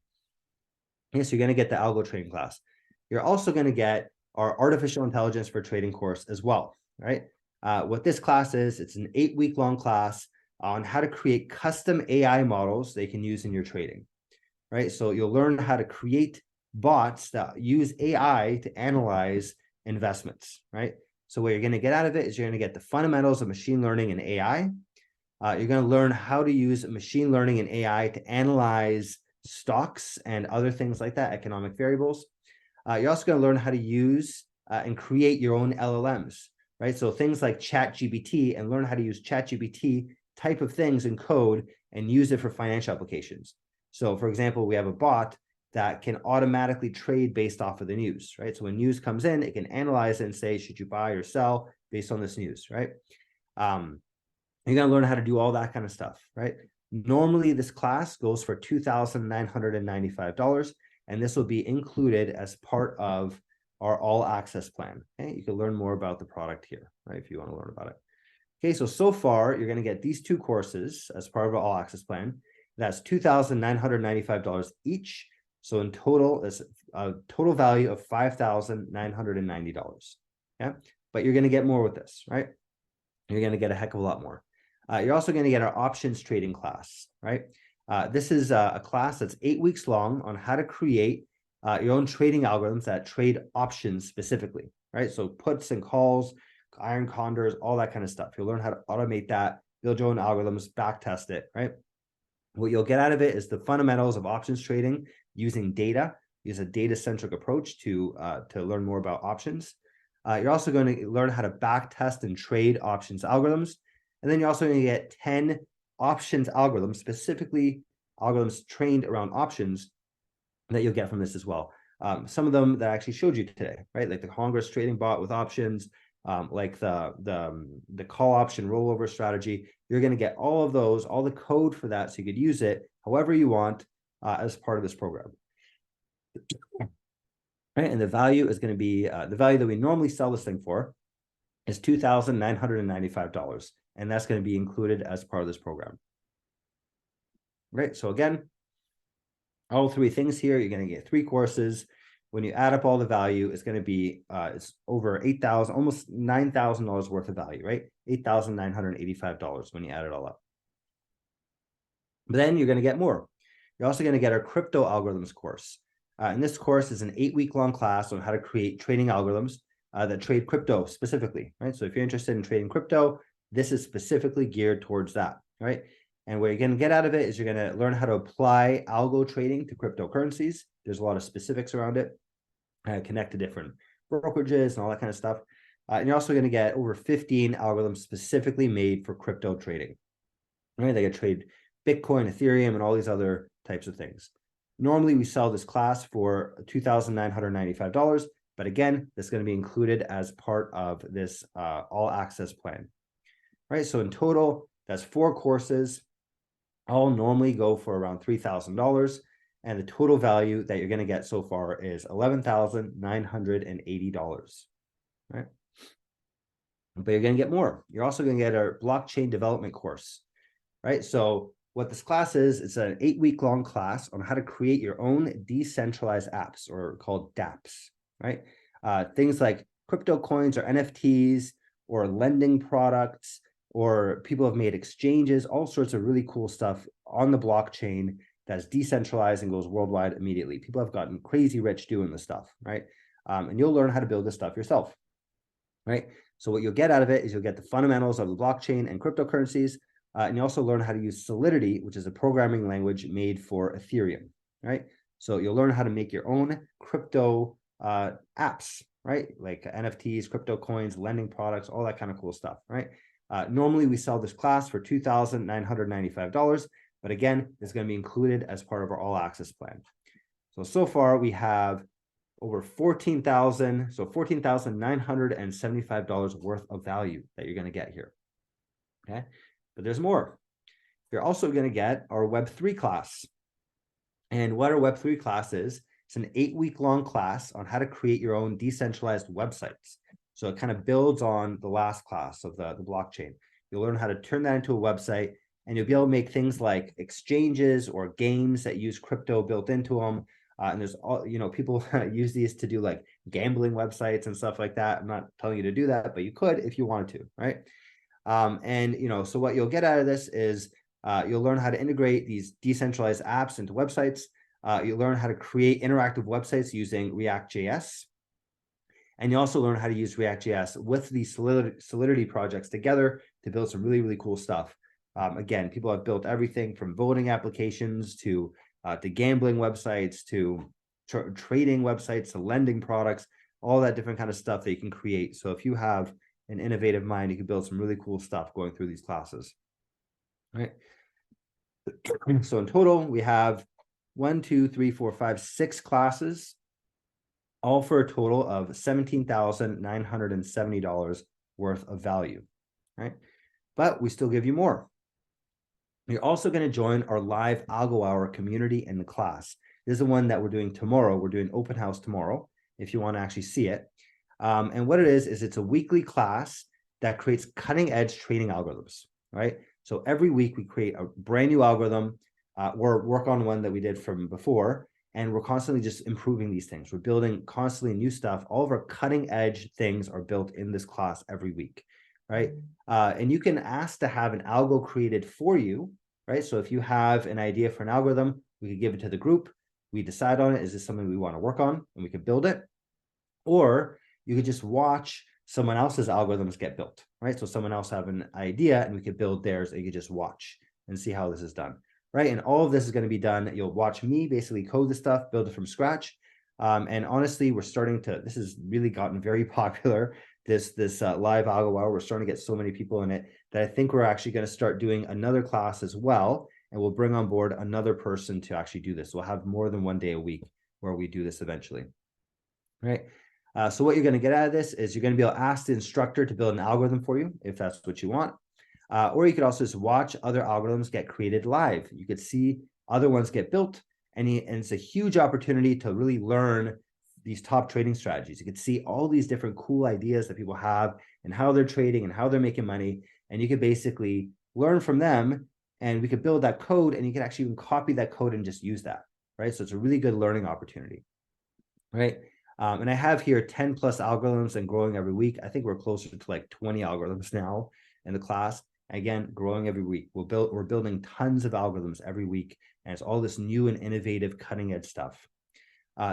Okay, so you're going to get the algo trading class. You're also going to get our artificial intelligence for trading course as well, right? What this class is, it's an 8-week long class on how to create custom AI models they can use in your trading, right? So you'll learn how to create bots that use AI to analyze investments, right? So what you're going to get out of it is you're going to get the fundamentals of machine learning and AI. You're going to learn how to use machine learning and AI to analyze stocks and other things like that, economic variables. You're also going to learn how to use and create your own LLMs, right? So things like ChatGPT, and learn how to use ChatGPT type of things in code and use it for financial applications. So for example, we have a bot that can automatically trade based off of the news, right? So when news comes in, it can analyze it and say, should you buy or sell based on this news, right? You're going to learn how to do all that kind of stuff, right? Normally, this class goes for $2,995, and this will be included as part of our all access plan. Okay, you can learn more about the product here, right? If you want to learn about it. Okay, so far you're going to get these 2 courses as part of our all access plan. That's $2,995 each. So in total, that's a total value of $5,990. Yeah, but you're going to get more with this, right? You're going to get a heck of a lot more. You're also going to get our options trading class, right? This is a class that's 8 weeks long on how to create your own trading algorithms that trade options specifically, right? So puts and calls, iron condors, all that kind of stuff. You'll learn how to automate that, build your own algorithms, back test it, right? What you'll get out of it is the fundamentals of options trading using data. Use a data-centric approach to learn more about options. You're also going to learn how to back test and trade options algorithms. And then you're also going to get 10 options algorithms, specifically algorithms trained around options that you'll get from this as well. Some of them that I actually showed you today, right? Like the Congress trading bot with options, like the call option rollover strategy. You're going to get all of those, all the code for that, so you could use it however you want as part of this program. Right, and the value is going to be the value that we normally sell this thing for is $2,995, and that's going to be included as part of this program. Right, so again, all three things here, you're going to get 3 courses. When you add up all the value, it's going to be it's over $8,000, almost $9,000 worth of value, right? $8,985 when you add it all up. But then you're going to get more. You're also going to get our crypto algorithms course. And this course is an 8-week-long class on how to create trading algorithms that trade crypto specifically, right? So if you're interested in trading crypto, this is specifically geared towards that, right? And what you're going to get out of it is you're going to learn how to apply algo trading to cryptocurrencies. There's a lot of specifics around it, connect to different brokerages and all that kind of stuff. And you're also going to get over 15 algorithms specifically made for crypto trading, right? They can trade Bitcoin, Ethereum, and all these other types of things. Normally, we sell this class for $2,995, but again, this is going to be included as part of this all access plan, right? So in total, that's 4 courses. All normally go for around $3,000, and the total value that you're going to get so far is $11,980, right? But you're going to get more. You're also going to get our blockchain development course, right? So what this class is, it's an 8-week-long class on how to create your own decentralized apps, or called dApps, right? Things like crypto coins or NFTs or lending products, or people have made exchanges, all sorts of really cool stuff on the blockchain that's decentralized and goes worldwide immediately. People have gotten crazy rich doing this stuff, right? And you'll learn how to build this stuff yourself, right? So what you'll get out of it is you'll get the fundamentals of the blockchain and cryptocurrencies, and you also learn how to use Solidity, which is a programming language made for Ethereum, right? So you'll learn how to make your own crypto apps, right? Like NFTs, crypto coins, lending products, all that kind of cool stuff, right? Normally, we sell this class for $2,995, but again, it's going to be included as part of our all access plan. So far, we have over $14,975 worth of value that you're going to get here. Okay. But there's more. You're also going to get our Web3 class. And what our Web3 class is, it's an 8-week-long class on how to create your own decentralized websites. So it kind of builds on the last class of the blockchain. You'll learn how to turn that into a website, and you'll be able to make things like exchanges or games that use crypto built into them. And there's all, people use these to do like gambling websites and stuff like that. I'm not telling you to do that, but you could if you wanted to, right? So what you'll get out of this is you'll learn how to integrate these decentralized apps into websites. You'll learn how to create interactive websites using React.js. And you also learn how to use React.js with these Solidity projects together to build some really, really cool stuff. Again, people have built everything from voting applications to gambling websites, to trading websites, to lending products, all that different kind of stuff that you can create. So if you have an innovative mind, you can build some really cool stuff going through these classes. All right. So in total, we have 6 classes, all for a total of $17,970 worth of value, right? But we still give you more. You're also going to join our live Algo Hour community in the class. This is the one that we're doing tomorrow. We're doing open house tomorrow, if you want to actually see it. And what it is it's a weekly class that creates cutting edge trading algorithms, right? So every week we create a brand new algorithm or work on one that we did from before. And we're constantly just improving these things. We're building constantly new stuff. All of our cutting edge things are built in this class every week, right? And you can ask to have an algo created for you, right? So if you have an idea for an algorithm, we could give it to the group. We decide on it. Is this something we want to work on? And we could build it. Or you could just watch someone else's algorithms get built, right? So someone else have an idea and we could build theirs, and you could just watch and see how this is done, right? And all of this is going to be done. You'll watch me basically code the stuff, build it from scratch. And honestly, we're starting to, this has really gotten very popular, this live algo hour. We're starting to get so many people in it that I think we're actually going to start doing another class as well. And we'll bring on board another person to actually do this. We'll have more than one day a week where we do this eventually, right? So what you're going to get out of this is you're going to be able to ask the instructor to build an algorithm for you, if that's what you want. Or you could also just watch other algorithms get created live. You could see other ones get built, and it's a huge opportunity to really learn these top trading strategies. You could see all these different cool ideas that people have and how they're trading and how they're making money. And you could basically learn from them, and we could build that code, and you can actually even copy that code and just use that, right? So it's a really good learning opportunity, right? And I have here 10 plus algorithms and growing every week. I think we're closer to like 20 algorithms now in the class. Again, growing every week. We're building tons of algorithms every week, and it's all this new and innovative cutting edge stuff.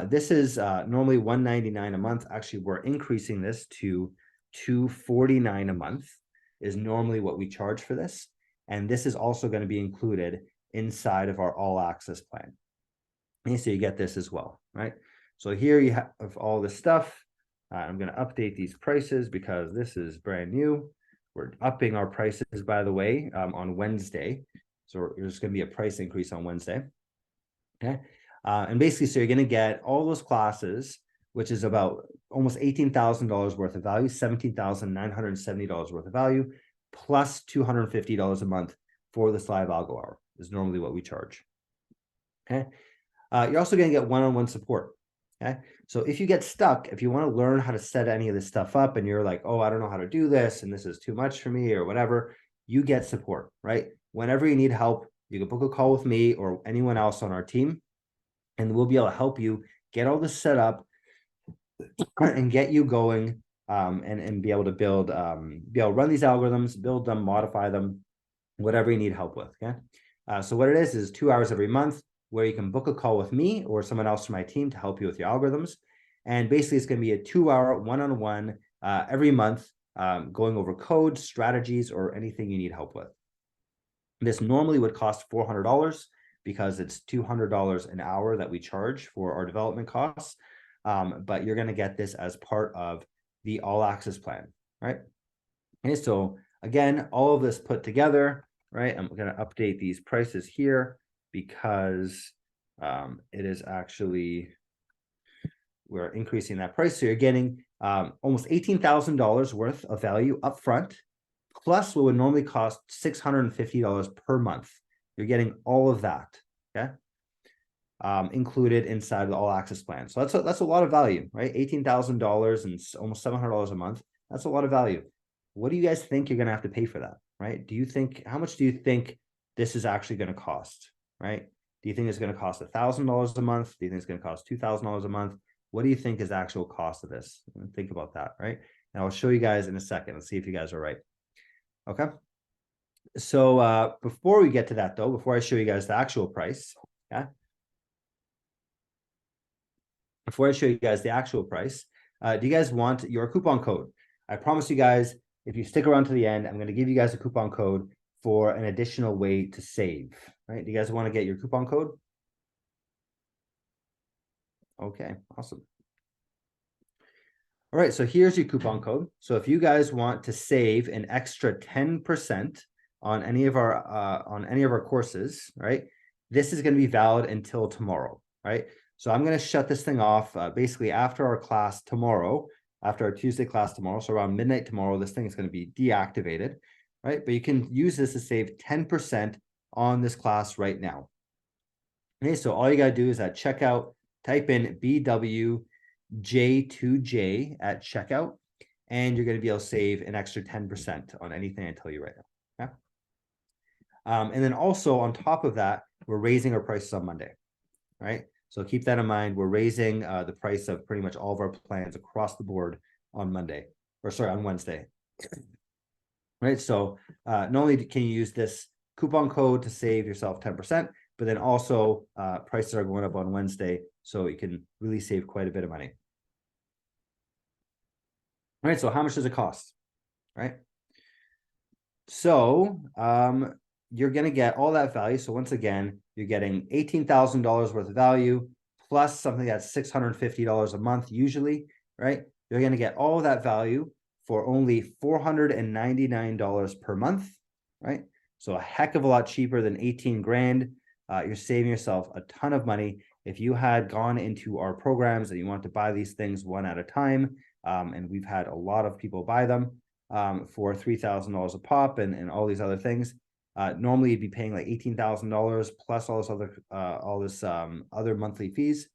This is normally $199 a month. Actually, we're increasing this to $249 a month is normally what we charge for this. And this is also going to be included inside of our all access plan. And so you get this as well, right? So here you have all this stuff. I'm going to update these prices because this is brand new. We're upping our prices, by the way, on Wednesday. So there's going to be a price increase on Wednesday. Okay. And basically, so you're going to get all those classes, which is about almost $18,000 worth of value, $17,970 worth of value, plus $250 a month for this live algo hour is normally what we charge. Okay. You're also going to get one-on-one support. Okay. So if you get stuck, if you want to learn how to set any of this stuff up and you're like, oh, I don't know how to do this and this is too much for me or whatever, you get support, right? Whenever you need help, you can book a call with me or anyone else on our team, and we'll be able to help you get all this set up and get you going, and be able to build, be able to run these algorithms, build them, modify them, whatever you need help with. Okay. So what it is 2 hours every month where you can book a call with me or someone else from my team to help you with your algorithms. And basically it's going to be a 2-hour one-on-one every month, going over code, strategies, or anything you need help with. This normally would cost $400 because it's $200 an hour that we charge for our development costs. But you're going to get this as part of the all access plan, right? Okay, so again, all of this put together, right? I'm going to update these prices here because it is actually, we're increasing that price. So you're getting almost $18,000 worth of value upfront, plus what would normally cost $650 per month. You're getting all of that, okay? Included inside of the all access plan. So that's a lot of value, right? $18,000 and almost $700 a month. That's a lot of value. What do you guys think you're going to have to pay for that, right? Do you think, how much do you think this is actually going to cost, right? Do you think it's going to cost $1,000 a month? Do you think it's going to cost $2,000 a month? What do you think is the actual cost of this? Think about that, right? And I'll show you guys in a second. Let's see if you guys are right. Okay. So before we get to that though, before I show you guys the actual price, yeah. Before I show you guys the actual price, do you guys want your coupon code? I promise you guys, if you stick around to the end, I'm going to give you guys a coupon code for an additional way to save, right? Do you guys want to get your coupon code? Okay, awesome. All right, so here's your coupon code. So if you guys want to save an extra 10% on any of our courses, right? This is going to be valid until tomorrow, right? So I'm going to shut this thing off basically after our class tomorrow, after our Tuesday class tomorrow. So around midnight tomorrow, this thing is going to be deactivated, right? But you can use this to save 10% on this class right now. Okay, so all you got to do is at checkout, type in BWJ2J at checkout, and you're going to be able to save an extra 10% on anything I tell you right now. Okay? And then also on top of that, we're raising our prices on Monday, right? So keep that in mind. We're raising the price of pretty much all of our plans across the board on Monday, or sorry, on Wednesday. Right. So not only can you use this coupon code to save yourself 10%, but then also prices are going up on Wednesday, so you can really save quite a bit of money. All right. So how much does it cost? Right. So you're going to get all that value. So once again, you're getting $18,000 worth of value plus something that's $650 a month usually, right? You're going to get all of that value for only $499 per month, right? So a heck of a lot cheaper than 18 grand. You're saving yourself a ton of money. If you had gone into our programs and you want to buy these things one at a time, and we've had a lot of people buy them for $3,000 a pop and all these other things. Normally you'd be paying like $18,000 plus all this other monthly fees.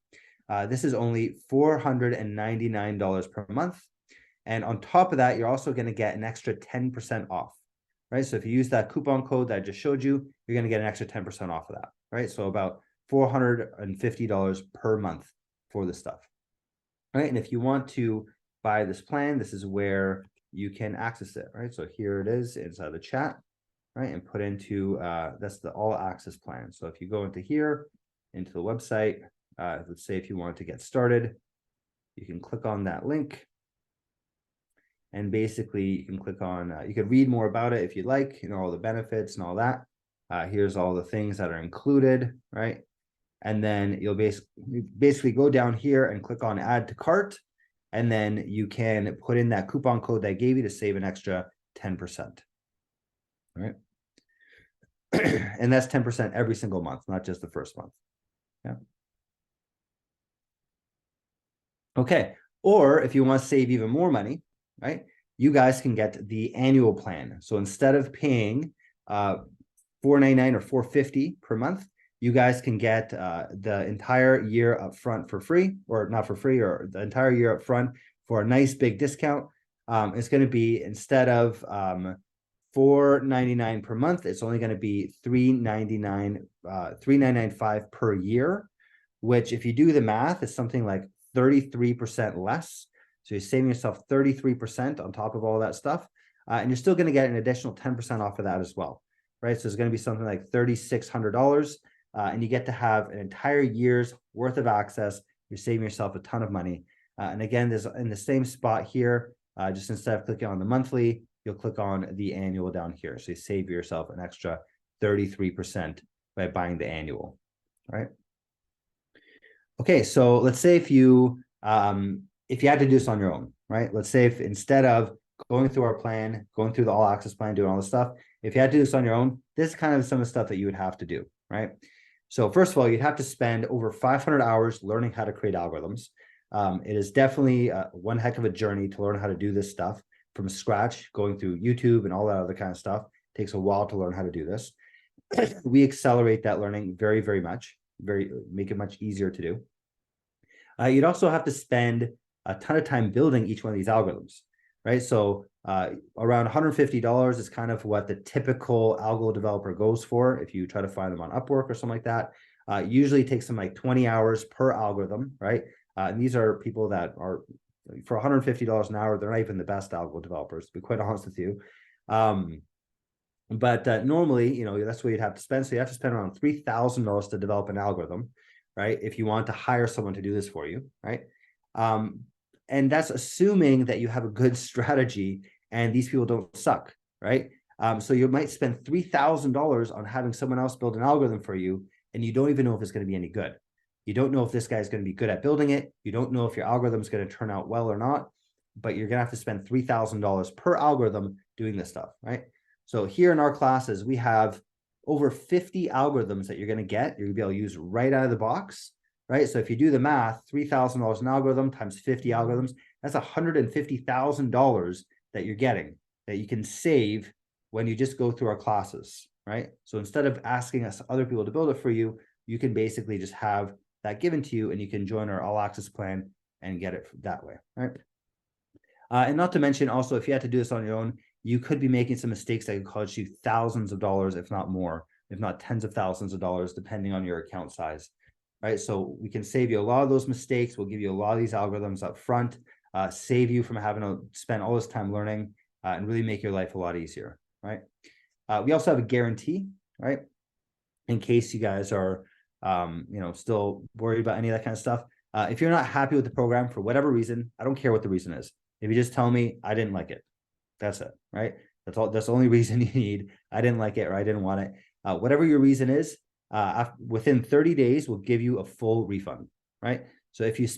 This is only $499 per month. And on top of that, you're also going to get an extra 10% off, right? So if you use that coupon code that I just showed you, you're going to get an extra 10% off of that, right? So about $450 per month for this stuff, right? And if you want to buy this plan, this is where you can access it, right? So here it is inside the chat, right? And put into, that's the all access plan. So if you go into here, into the website, let's say if you want to get started, you can click on that link. And basically you can click on, you can read more about it if you'd like, you know, all the benefits and all that. Here's all the things that are included, right? And then you'll basically go down here and click on add to cart. And then you can put in that coupon code that I gave you to save an extra 10%. All right. And that's 10% every single month, not just the first month. Yeah. Okay. Or if you want to save even more money, right, you guys can get the annual plan. So instead of paying $499 or $450 per month, you guys can get the entire year up front for free, or not for free, or the entire year up front for a nice big discount. It's going to be, instead of $499 per month, it's only going to be $399.5 per year, which if you do the math is something like 33% less. So you're saving yourself 33% on top of all that stuff. And you're still going to get an additional 10% off of that as well, right? So it's going to be something like $3,600. And you get to have an entire year's worth of access. You're saving yourself a ton of money. And again, there's in the same spot here, just instead of clicking on the monthly, you'll click on the annual down here. So you save yourself an extra 33% by buying the annual, right? Okay, so let's say if you had to do this on your own, right? Let's say if instead of going through our plan, going through the all access plan, doing all this stuff, if you had to do this on your own, this is kind of some of the stuff that you would have to do, right? So first of all, you'd have to spend over 500 hours learning how to create algorithms. It is definitely one heck of a journey to learn how to do this stuff from scratch, going through YouTube and all that other kind of stuff. It takes a while to learn how to do this. We accelerate that learning very, very much, make it much easier to do. You'd also have to spend a ton of time building each one of these algorithms, right? So around $150 is kind of what the typical algo developer goes for if you try to find them on Upwork or something like that. Usually it takes them like 20 hours per algorithm, right? And these are people that are, for $150 an hour, they're not even the best algo developers, to be quite honest with you. But normally, you know, that's what you'd have to spend. So you have to spend around $3,000 to develop an algorithm, right? If you want to hire someone to do this for you, right? And that's assuming that you have a good strategy and these people don't suck, right? So you might spend $3,000 on having someone else build an algorithm for you, and you don't even know if it's going to be any good. You don't know if this guy is going to be good at building it. You don't know if your algorithm is going to turn out well or not, but you're going to have to spend $3,000 per algorithm doing this stuff, right? So here in our classes, we have over 50 algorithms that you're going to get. You're going to be able to use right out of the box, right? So if you do the math, $3,000 an algorithm times 50 algorithms, that's $150,000 that you're getting that you can save when you just go through our classes, right? So instead of asking us other people to build it for you, you can basically just have that given to you and you can join our all access plan and get it that way, right? And not to mention also, if you had to do this on your own, you could be making some mistakes that could cost you thousands of dollars, if not more, if not tens of thousands of dollars, depending on your account size, right? So we can save you a lot of those mistakes. We'll give you a lot of these algorithms up front, save you from having to spend all this time learning and really make your life a lot easier, right? We also have a guarantee, right? In case you guys are, you know, still worried about any of that kind of stuff. If you're not happy with the program for whatever reason, I don't care what the reason is. If you just tell me I didn't like it, that's it, right? That's all. That's the only reason you need. I didn't like it or I didn't want it. Whatever your reason is, within 30 days, we'll give you a full refund. right? So if you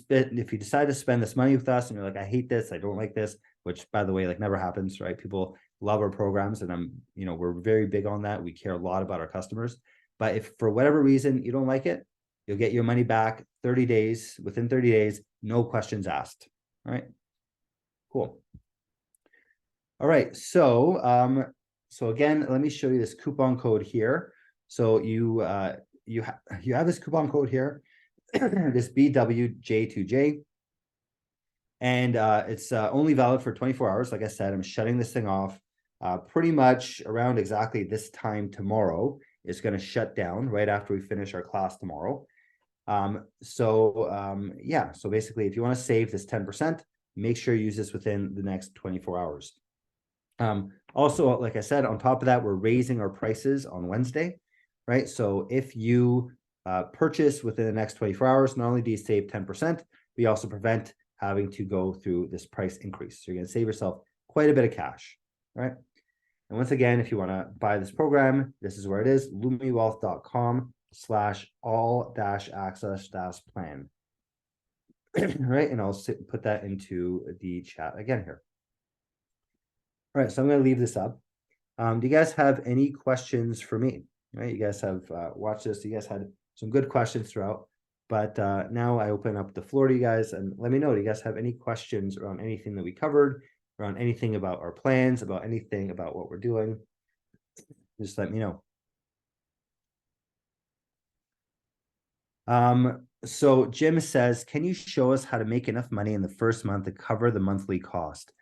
decide to spend this money with us and you're like, I hate this, I don't like this, which by the way, like never happens, right? People love our programs, and we're very big on that. We care a lot about our customers. But if for whatever reason you don't like it, you'll get your money back 30 days, within 30 days, no questions asked. All right, cool. All right, so again, let me show you this coupon code here. So you have this coupon code here, this BWJ2J, and it's only valid for 24 hours. Like I said, I'm shutting this thing off pretty much around exactly this time tomorrow. It's going to shut down right after we finish our class tomorrow. Yeah, so basically, if you want to save this 10%, make sure you use this within the next 24 hours. Also, like I said, on top of that, we're raising our prices on Wednesday, right? So if you purchase within the next 24 hours, not only do you save 10%, we also prevent having to go through this price increase. So you're going to save yourself quite a bit of cash, right? And once again, if you want to buy this program, this is where it is, lumiwealth.com/all-access-plan. Right, and I'll put that into the chat again here. All right, so I'm going to leave this up. Do you guys have any questions for me? Right, you guys have watched this. You guys had some good questions throughout, but now I open up the floor to you guys, and let me know. Do you guys have any questions around anything that we covered, around anything about our plans, about anything about what we're doing? Just let me know. So Jim says, can you show us how to make enough money in the first month to cover the monthly cost?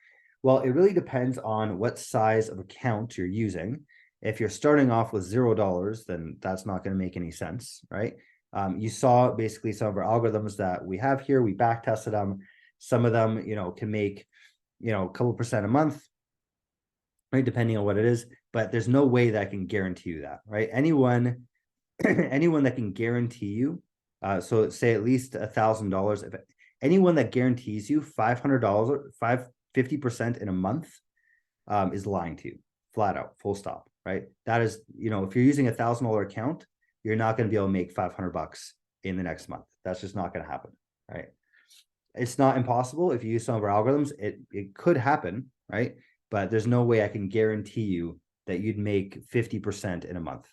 Well, it really depends on what size of account you're using. If you're starting off with $0, then that's not going to make any sense, right? You saw basically some of our algorithms that we have here. We back tested them. Some of them, can make, a couple percent a month, right? Depending on what it is, but there's no way that I can guarantee you that, right? Anyone that can guarantee you, so say at least $1,000, if anyone that guarantees you $500, 50% in a month, is lying to you, flat out, full stop, right? That is, if you're using $1,000 account, you're not going to be able to make $500 in the next month. That's just not going to happen, right? It's not impossible. If you use some of our algorithms, it could happen, right? But there's no way I can guarantee you that you'd make 50% in a month,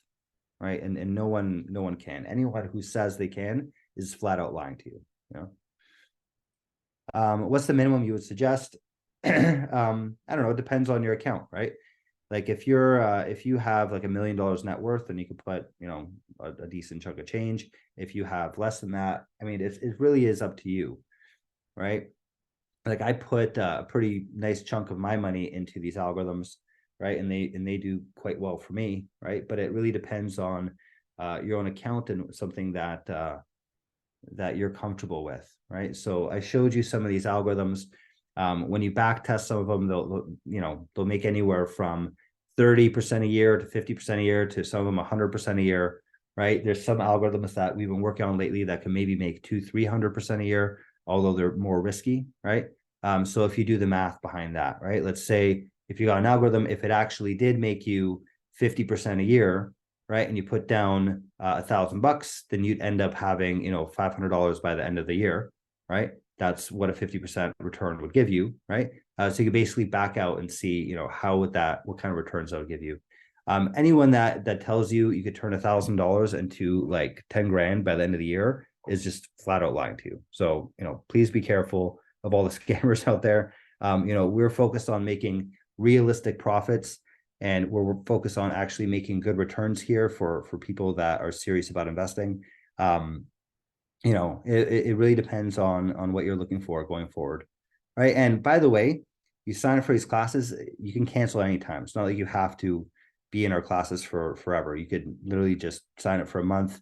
right? And no one can. Anyone who says they can is flat out lying to you. What's the minimum you would suggest? I don't know. It depends on your account, right? Like if you have like $1 million net worth, then you could put, a decent chunk of change. If you have less than that, I mean, it really is up to you, right? Like I put a pretty nice chunk of my money into these algorithms, right? And they do quite well for me, right? But it really depends on your own account and something that you're comfortable with, right? So I showed you some of these algorithms. When you back test some of them, they'll make anywhere from 30% a year to 50% a year to some of them 100% a year, right? There's some algorithms that we've been working on lately that can maybe make 200-300% a year, although they're more risky, right? So if you do the math behind that, right? Let's say if you got an algorithm, if it actually did make you 50% a year, right, and you put down $1,000, then you'd end up having $500 by the end of the year, right? That's what a 50% return would give you, right? So you can basically back out and see, what kind of returns that would give you. Anyone that tells you you could turn $1,000 into like 10 grand by the end of the year is just flat out lying to you. So, please be careful of all the scammers out there. We're focused on making realistic profits, and we're focused on actually making good returns here for people that are serious about investing. It really depends on what you're looking for going forward, right? And by the way, you sign up for these classes, you can cancel anytime. It's not like you have to be in our classes for forever. You could literally just sign up for a month,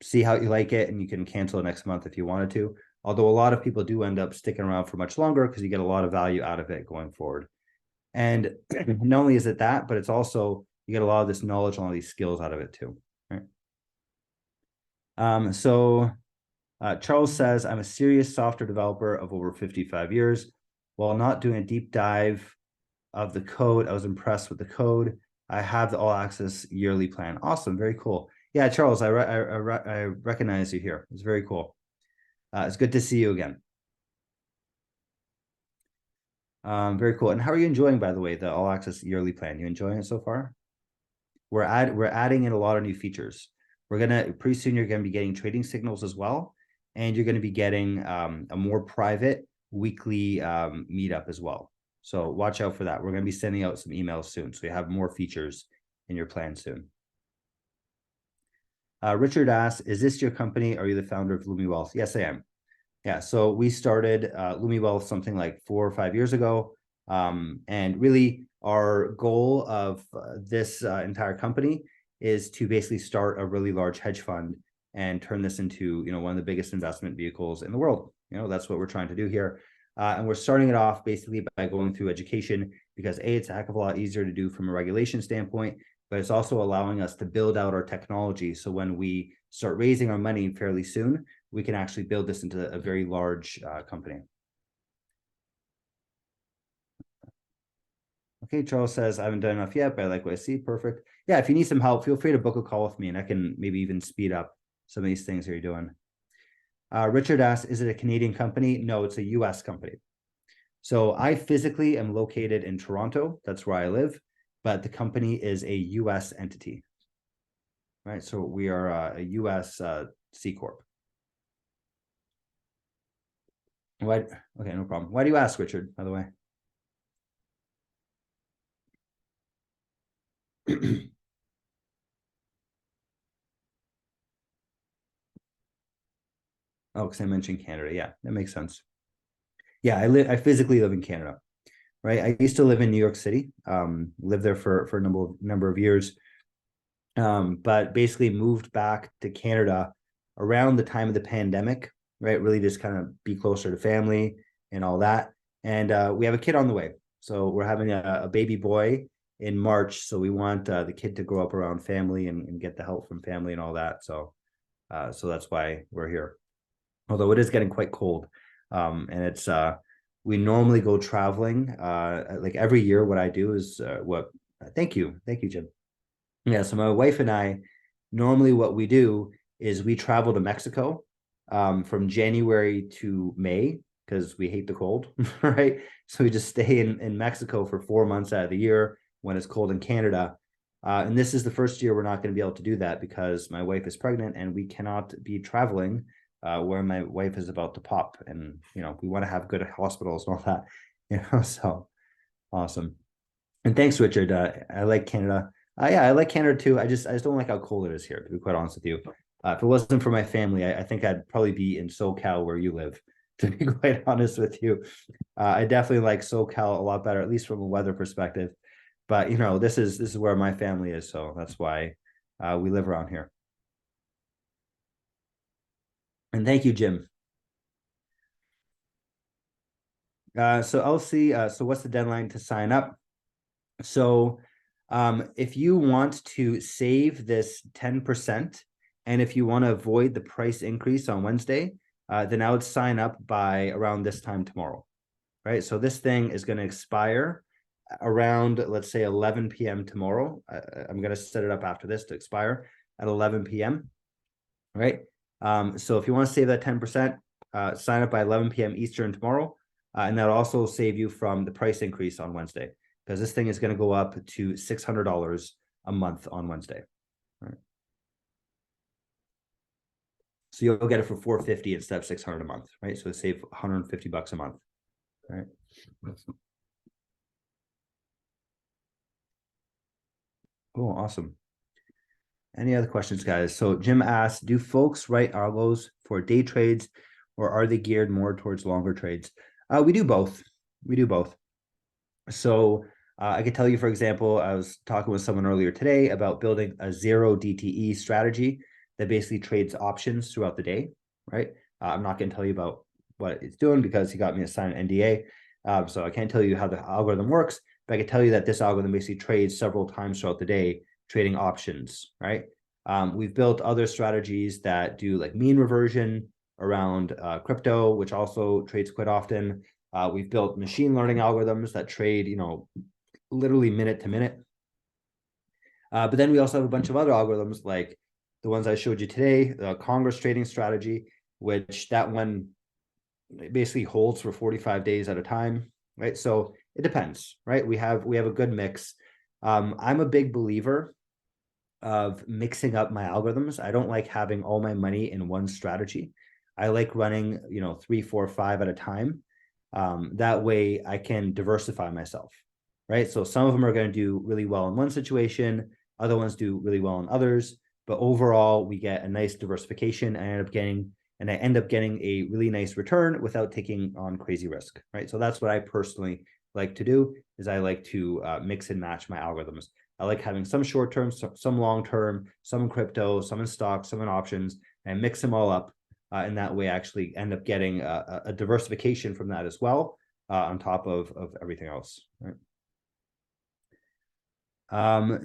see how you like it, and you can cancel it next month if you wanted to. Although a lot of people do end up sticking around for much longer because you get a lot of value out of it going forward. And not only is it that, but it's also, you get a lot of this knowledge and all these skills out of it too, right? Charles says, I'm a serious software developer of over 55 years. While not doing a deep dive of the code, I was impressed with the code. I have the all access yearly plan. Awesome. Very cool. Yeah, Charles, I recognize you here. It's very cool. It's good to see you again. Very cool. And how are you enjoying, by the way, the All Access yearly plan? You enjoying it so far? We're adding in a lot of new features. Pretty soon you're gonna be getting trading signals as well, and you're gonna be getting a more private weekly meetup as well. So watch out for that. We're gonna be sending out some emails soon, so you have more features in your plan soon. Richard asks, is this your company? Are you the founder of Lumi Wealth? Yes, I am. Yeah, so we started Lumi Wealth something like 4 or 5 years ago. And really our goal of this entire company is to basically start a really large hedge fund and turn this into, you know, one of the biggest investment vehicles in the world. You know, that's what we're trying to do here. And we're starting it off basically by going through education because A, it's a heck of a lot easier to do from a regulation standpoint, but it's also allowing us to build out our technology. So when we start raising our money fairly soon, we can actually build this into a very large company. Okay, Charles says, I haven't done enough yet, but I like what I see. Perfect. Yeah, if you need some help, feel free to book a call with me and I can maybe even speed up some of these things that you're doing. Richard asks, is it a Canadian company? No, it's a US company. So I physically am located in Toronto. That's where I live, but the company is a US entity. Right, so we are a US C Corp. Why? Okay, no problem. Why do you ask, Richard, by the way? Oh, because I mentioned Canada. Yeah, that makes sense. Yeah, I physically live in Canada, right? I used to live in New York City, lived there for a number of years, but basically moved back to Canada around the time of the pandemic, right? Really just kind of be closer to family and all that. And we have a kid on the way. So we're having a baby boy in March. So we want the kid to grow up around family and get the help from family and all that. So that's why we're here. Although it is getting quite cold. And it's we normally go traveling. Like every year, what I do is thank you, Jim. Yeah, so my wife and I, normally what we do is we travel to Mexico from January to May because we hate the cold, right? So we just stay in Mexico for 4 months out of the year when it's cold in Canada. And this is the first year we're not going to be able to do that because my wife is pregnant and we cannot be traveling where my wife is about to pop. And, you know, we want to have good hospitals and all that, you know, so awesome. And thanks, Richard. I like Canada. Yeah, I like Canada too. I just don't like how cold it is here, to be quite honest with you. If it wasn't for my family, I think I'd probably be in SoCal where you live, to be quite honest with you. I definitely like SoCal a lot better, at least from a weather perspective. But you know, this is where my family is, so that's why we live around here. And thank you, Jim. So Elsie, so what's the deadline to sign up? So if you want to save this 10%, and if you want to avoid the price increase on Wednesday, then I would sign up by around this time tomorrow, right? So this thing is going to expire around, let's say 11 p.m. tomorrow. I'm going to set it up after this to expire at 11 p.m. Right. So if you want to save that 10%, sign up by 11 p.m. Eastern tomorrow. And that'll also save you from the price increase on Wednesday, because this thing is going to go up to $600 a month on Wednesday. Right. So you'll get it for $450 instead of $600 a month, right? So save $150 a month, right? Cool, awesome. Any other questions, guys? So Jim asked, do folks write algos for day trades or are they geared more towards longer trades? We do both. We do both. So I could tell you, for example, I was talking with someone earlier today about building a 0 DTE strategy that basically trades options throughout the day, right? I'm not going to tell you about what it's doing because he got me to sign an NDA. So I can't tell you how the algorithm works, but I can tell you that this algorithm basically trades several times throughout the day, trading options, right? We've built other strategies that do like mean reversion around crypto, which also trades quite often. We've built machine learning algorithms that trade, you know, literally minute to minute. But then we also have a bunch of other algorithms like the ones I showed you today, the Congress trading strategy, which that one basically holds for 45 days at a time, right? So it depends, right? We have a good mix. I'm a big believer of mixing up my algorithms. I don't like having all my money in one strategy. I like running, 3, 4, 5 at a time. That way I can diversify myself, right? So some of them are going to do really well in one situation, other ones do really well in others, but overall we get a nice diversification and I end up getting a really nice return without taking on crazy risk, right? So that's what I personally like to do, is I like to mix and match my algorithms. I like having some short term, some long term, some in crypto, some in stocks, some in options, and mix them all up. And that way I actually end up getting a diversification from that as well, on top of everything else, right?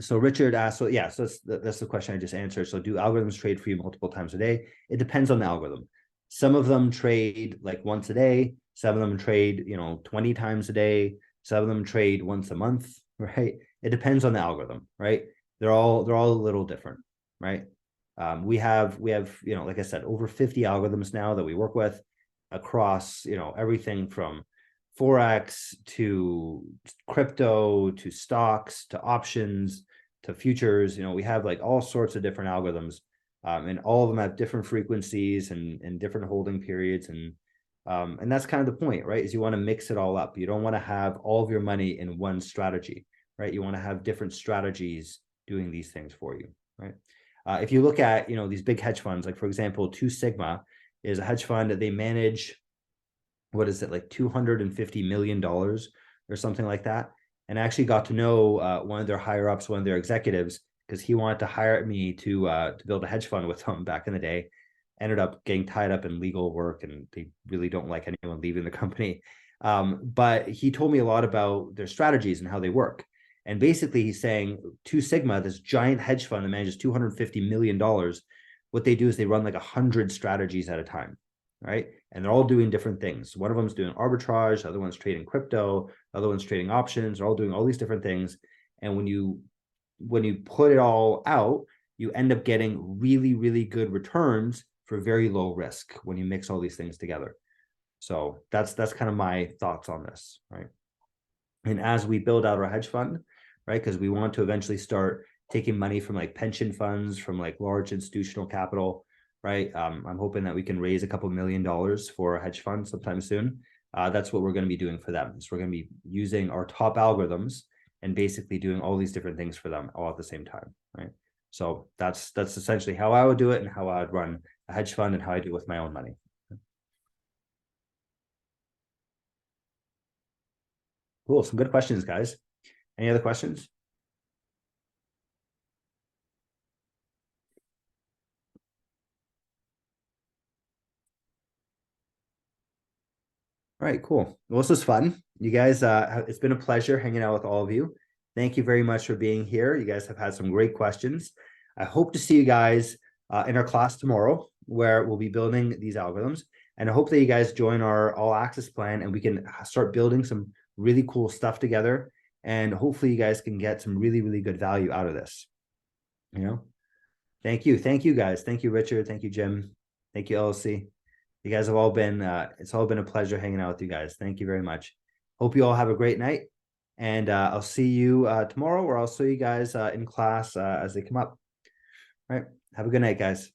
So Richard asked, so yeah, so that's the question I just answered. So do algorithms trade for you multiple times a day? It depends on the algorithm. Some of them trade like once a day. Some of them trade, 20 times a day. Some of them trade once a month, right? It depends on the algorithm, right? They're all a little different, right? We have, like I said, over 50 algorithms now that we work with across, everything from Forex to crypto to stocks to options to futures. We have like all sorts of different algorithms, and all of them have different frequencies and different holding periods. And that's kind of the point, right? Is you want to mix it all up. You don't want to have all of your money in one strategy, right? You want to have different strategies doing these things for you, right? If you look at, these big hedge funds, like for example, 2 Sigma is a hedge fund that they manage, what is it, like $250 million or something like that. And I actually got to know one of their higher ups, one of their executives, because he wanted to hire me to build a hedge fund with him back in the day. Ended up getting tied up in legal work, and they really don't like anyone leaving the company. But he told me a lot about their strategies and how they work. And basically he's saying 2 Sigma, this giant hedge fund that manages $250 million, what they do is they run like 100 strategies at a time, right? And they're all doing different things. One of them is doing arbitrage, the other one's trading crypto, the other one's trading options. They're all doing all these different things. And when you put it all out, you end up getting really, really good returns for very low risk when you mix all these things together. So that's kind of my thoughts on this, right? And as we build out our hedge fund, right, because we want to eventually start taking money from like pension funds, from like large institutional capital, right? I'm hoping that we can raise a couple $1 million for a hedge fund sometime soon. That's what we're going to be doing for them. So we're going to be using our top algorithms and basically doing all these different things for them all at the same time, right? So that's essentially how I would do it and how I would run a hedge fund and how I do it with my own money. Cool. Some good questions, guys. Any other questions? All right, cool. Well, this was fun. You guys, it's been a pleasure hanging out with all of you. Thank you very much for being here. You guys have had some great questions. I hope to see you guys in our class tomorrow, where we'll be building these algorithms. And I hope that you guys join our all access plan and we can start building some really cool stuff together. And hopefully you guys can get some really, really good value out of this. Thank you. Thank you, guys. Thank you, Richard. Thank you, Jim. Thank you, LLC. You guys have all been, it's all been a pleasure hanging out with you guys. Thank you very much. Hope you all have a great night. And I'll see you tomorrow, or I'll see you guys in class as they come up. All right. Have a good night, guys.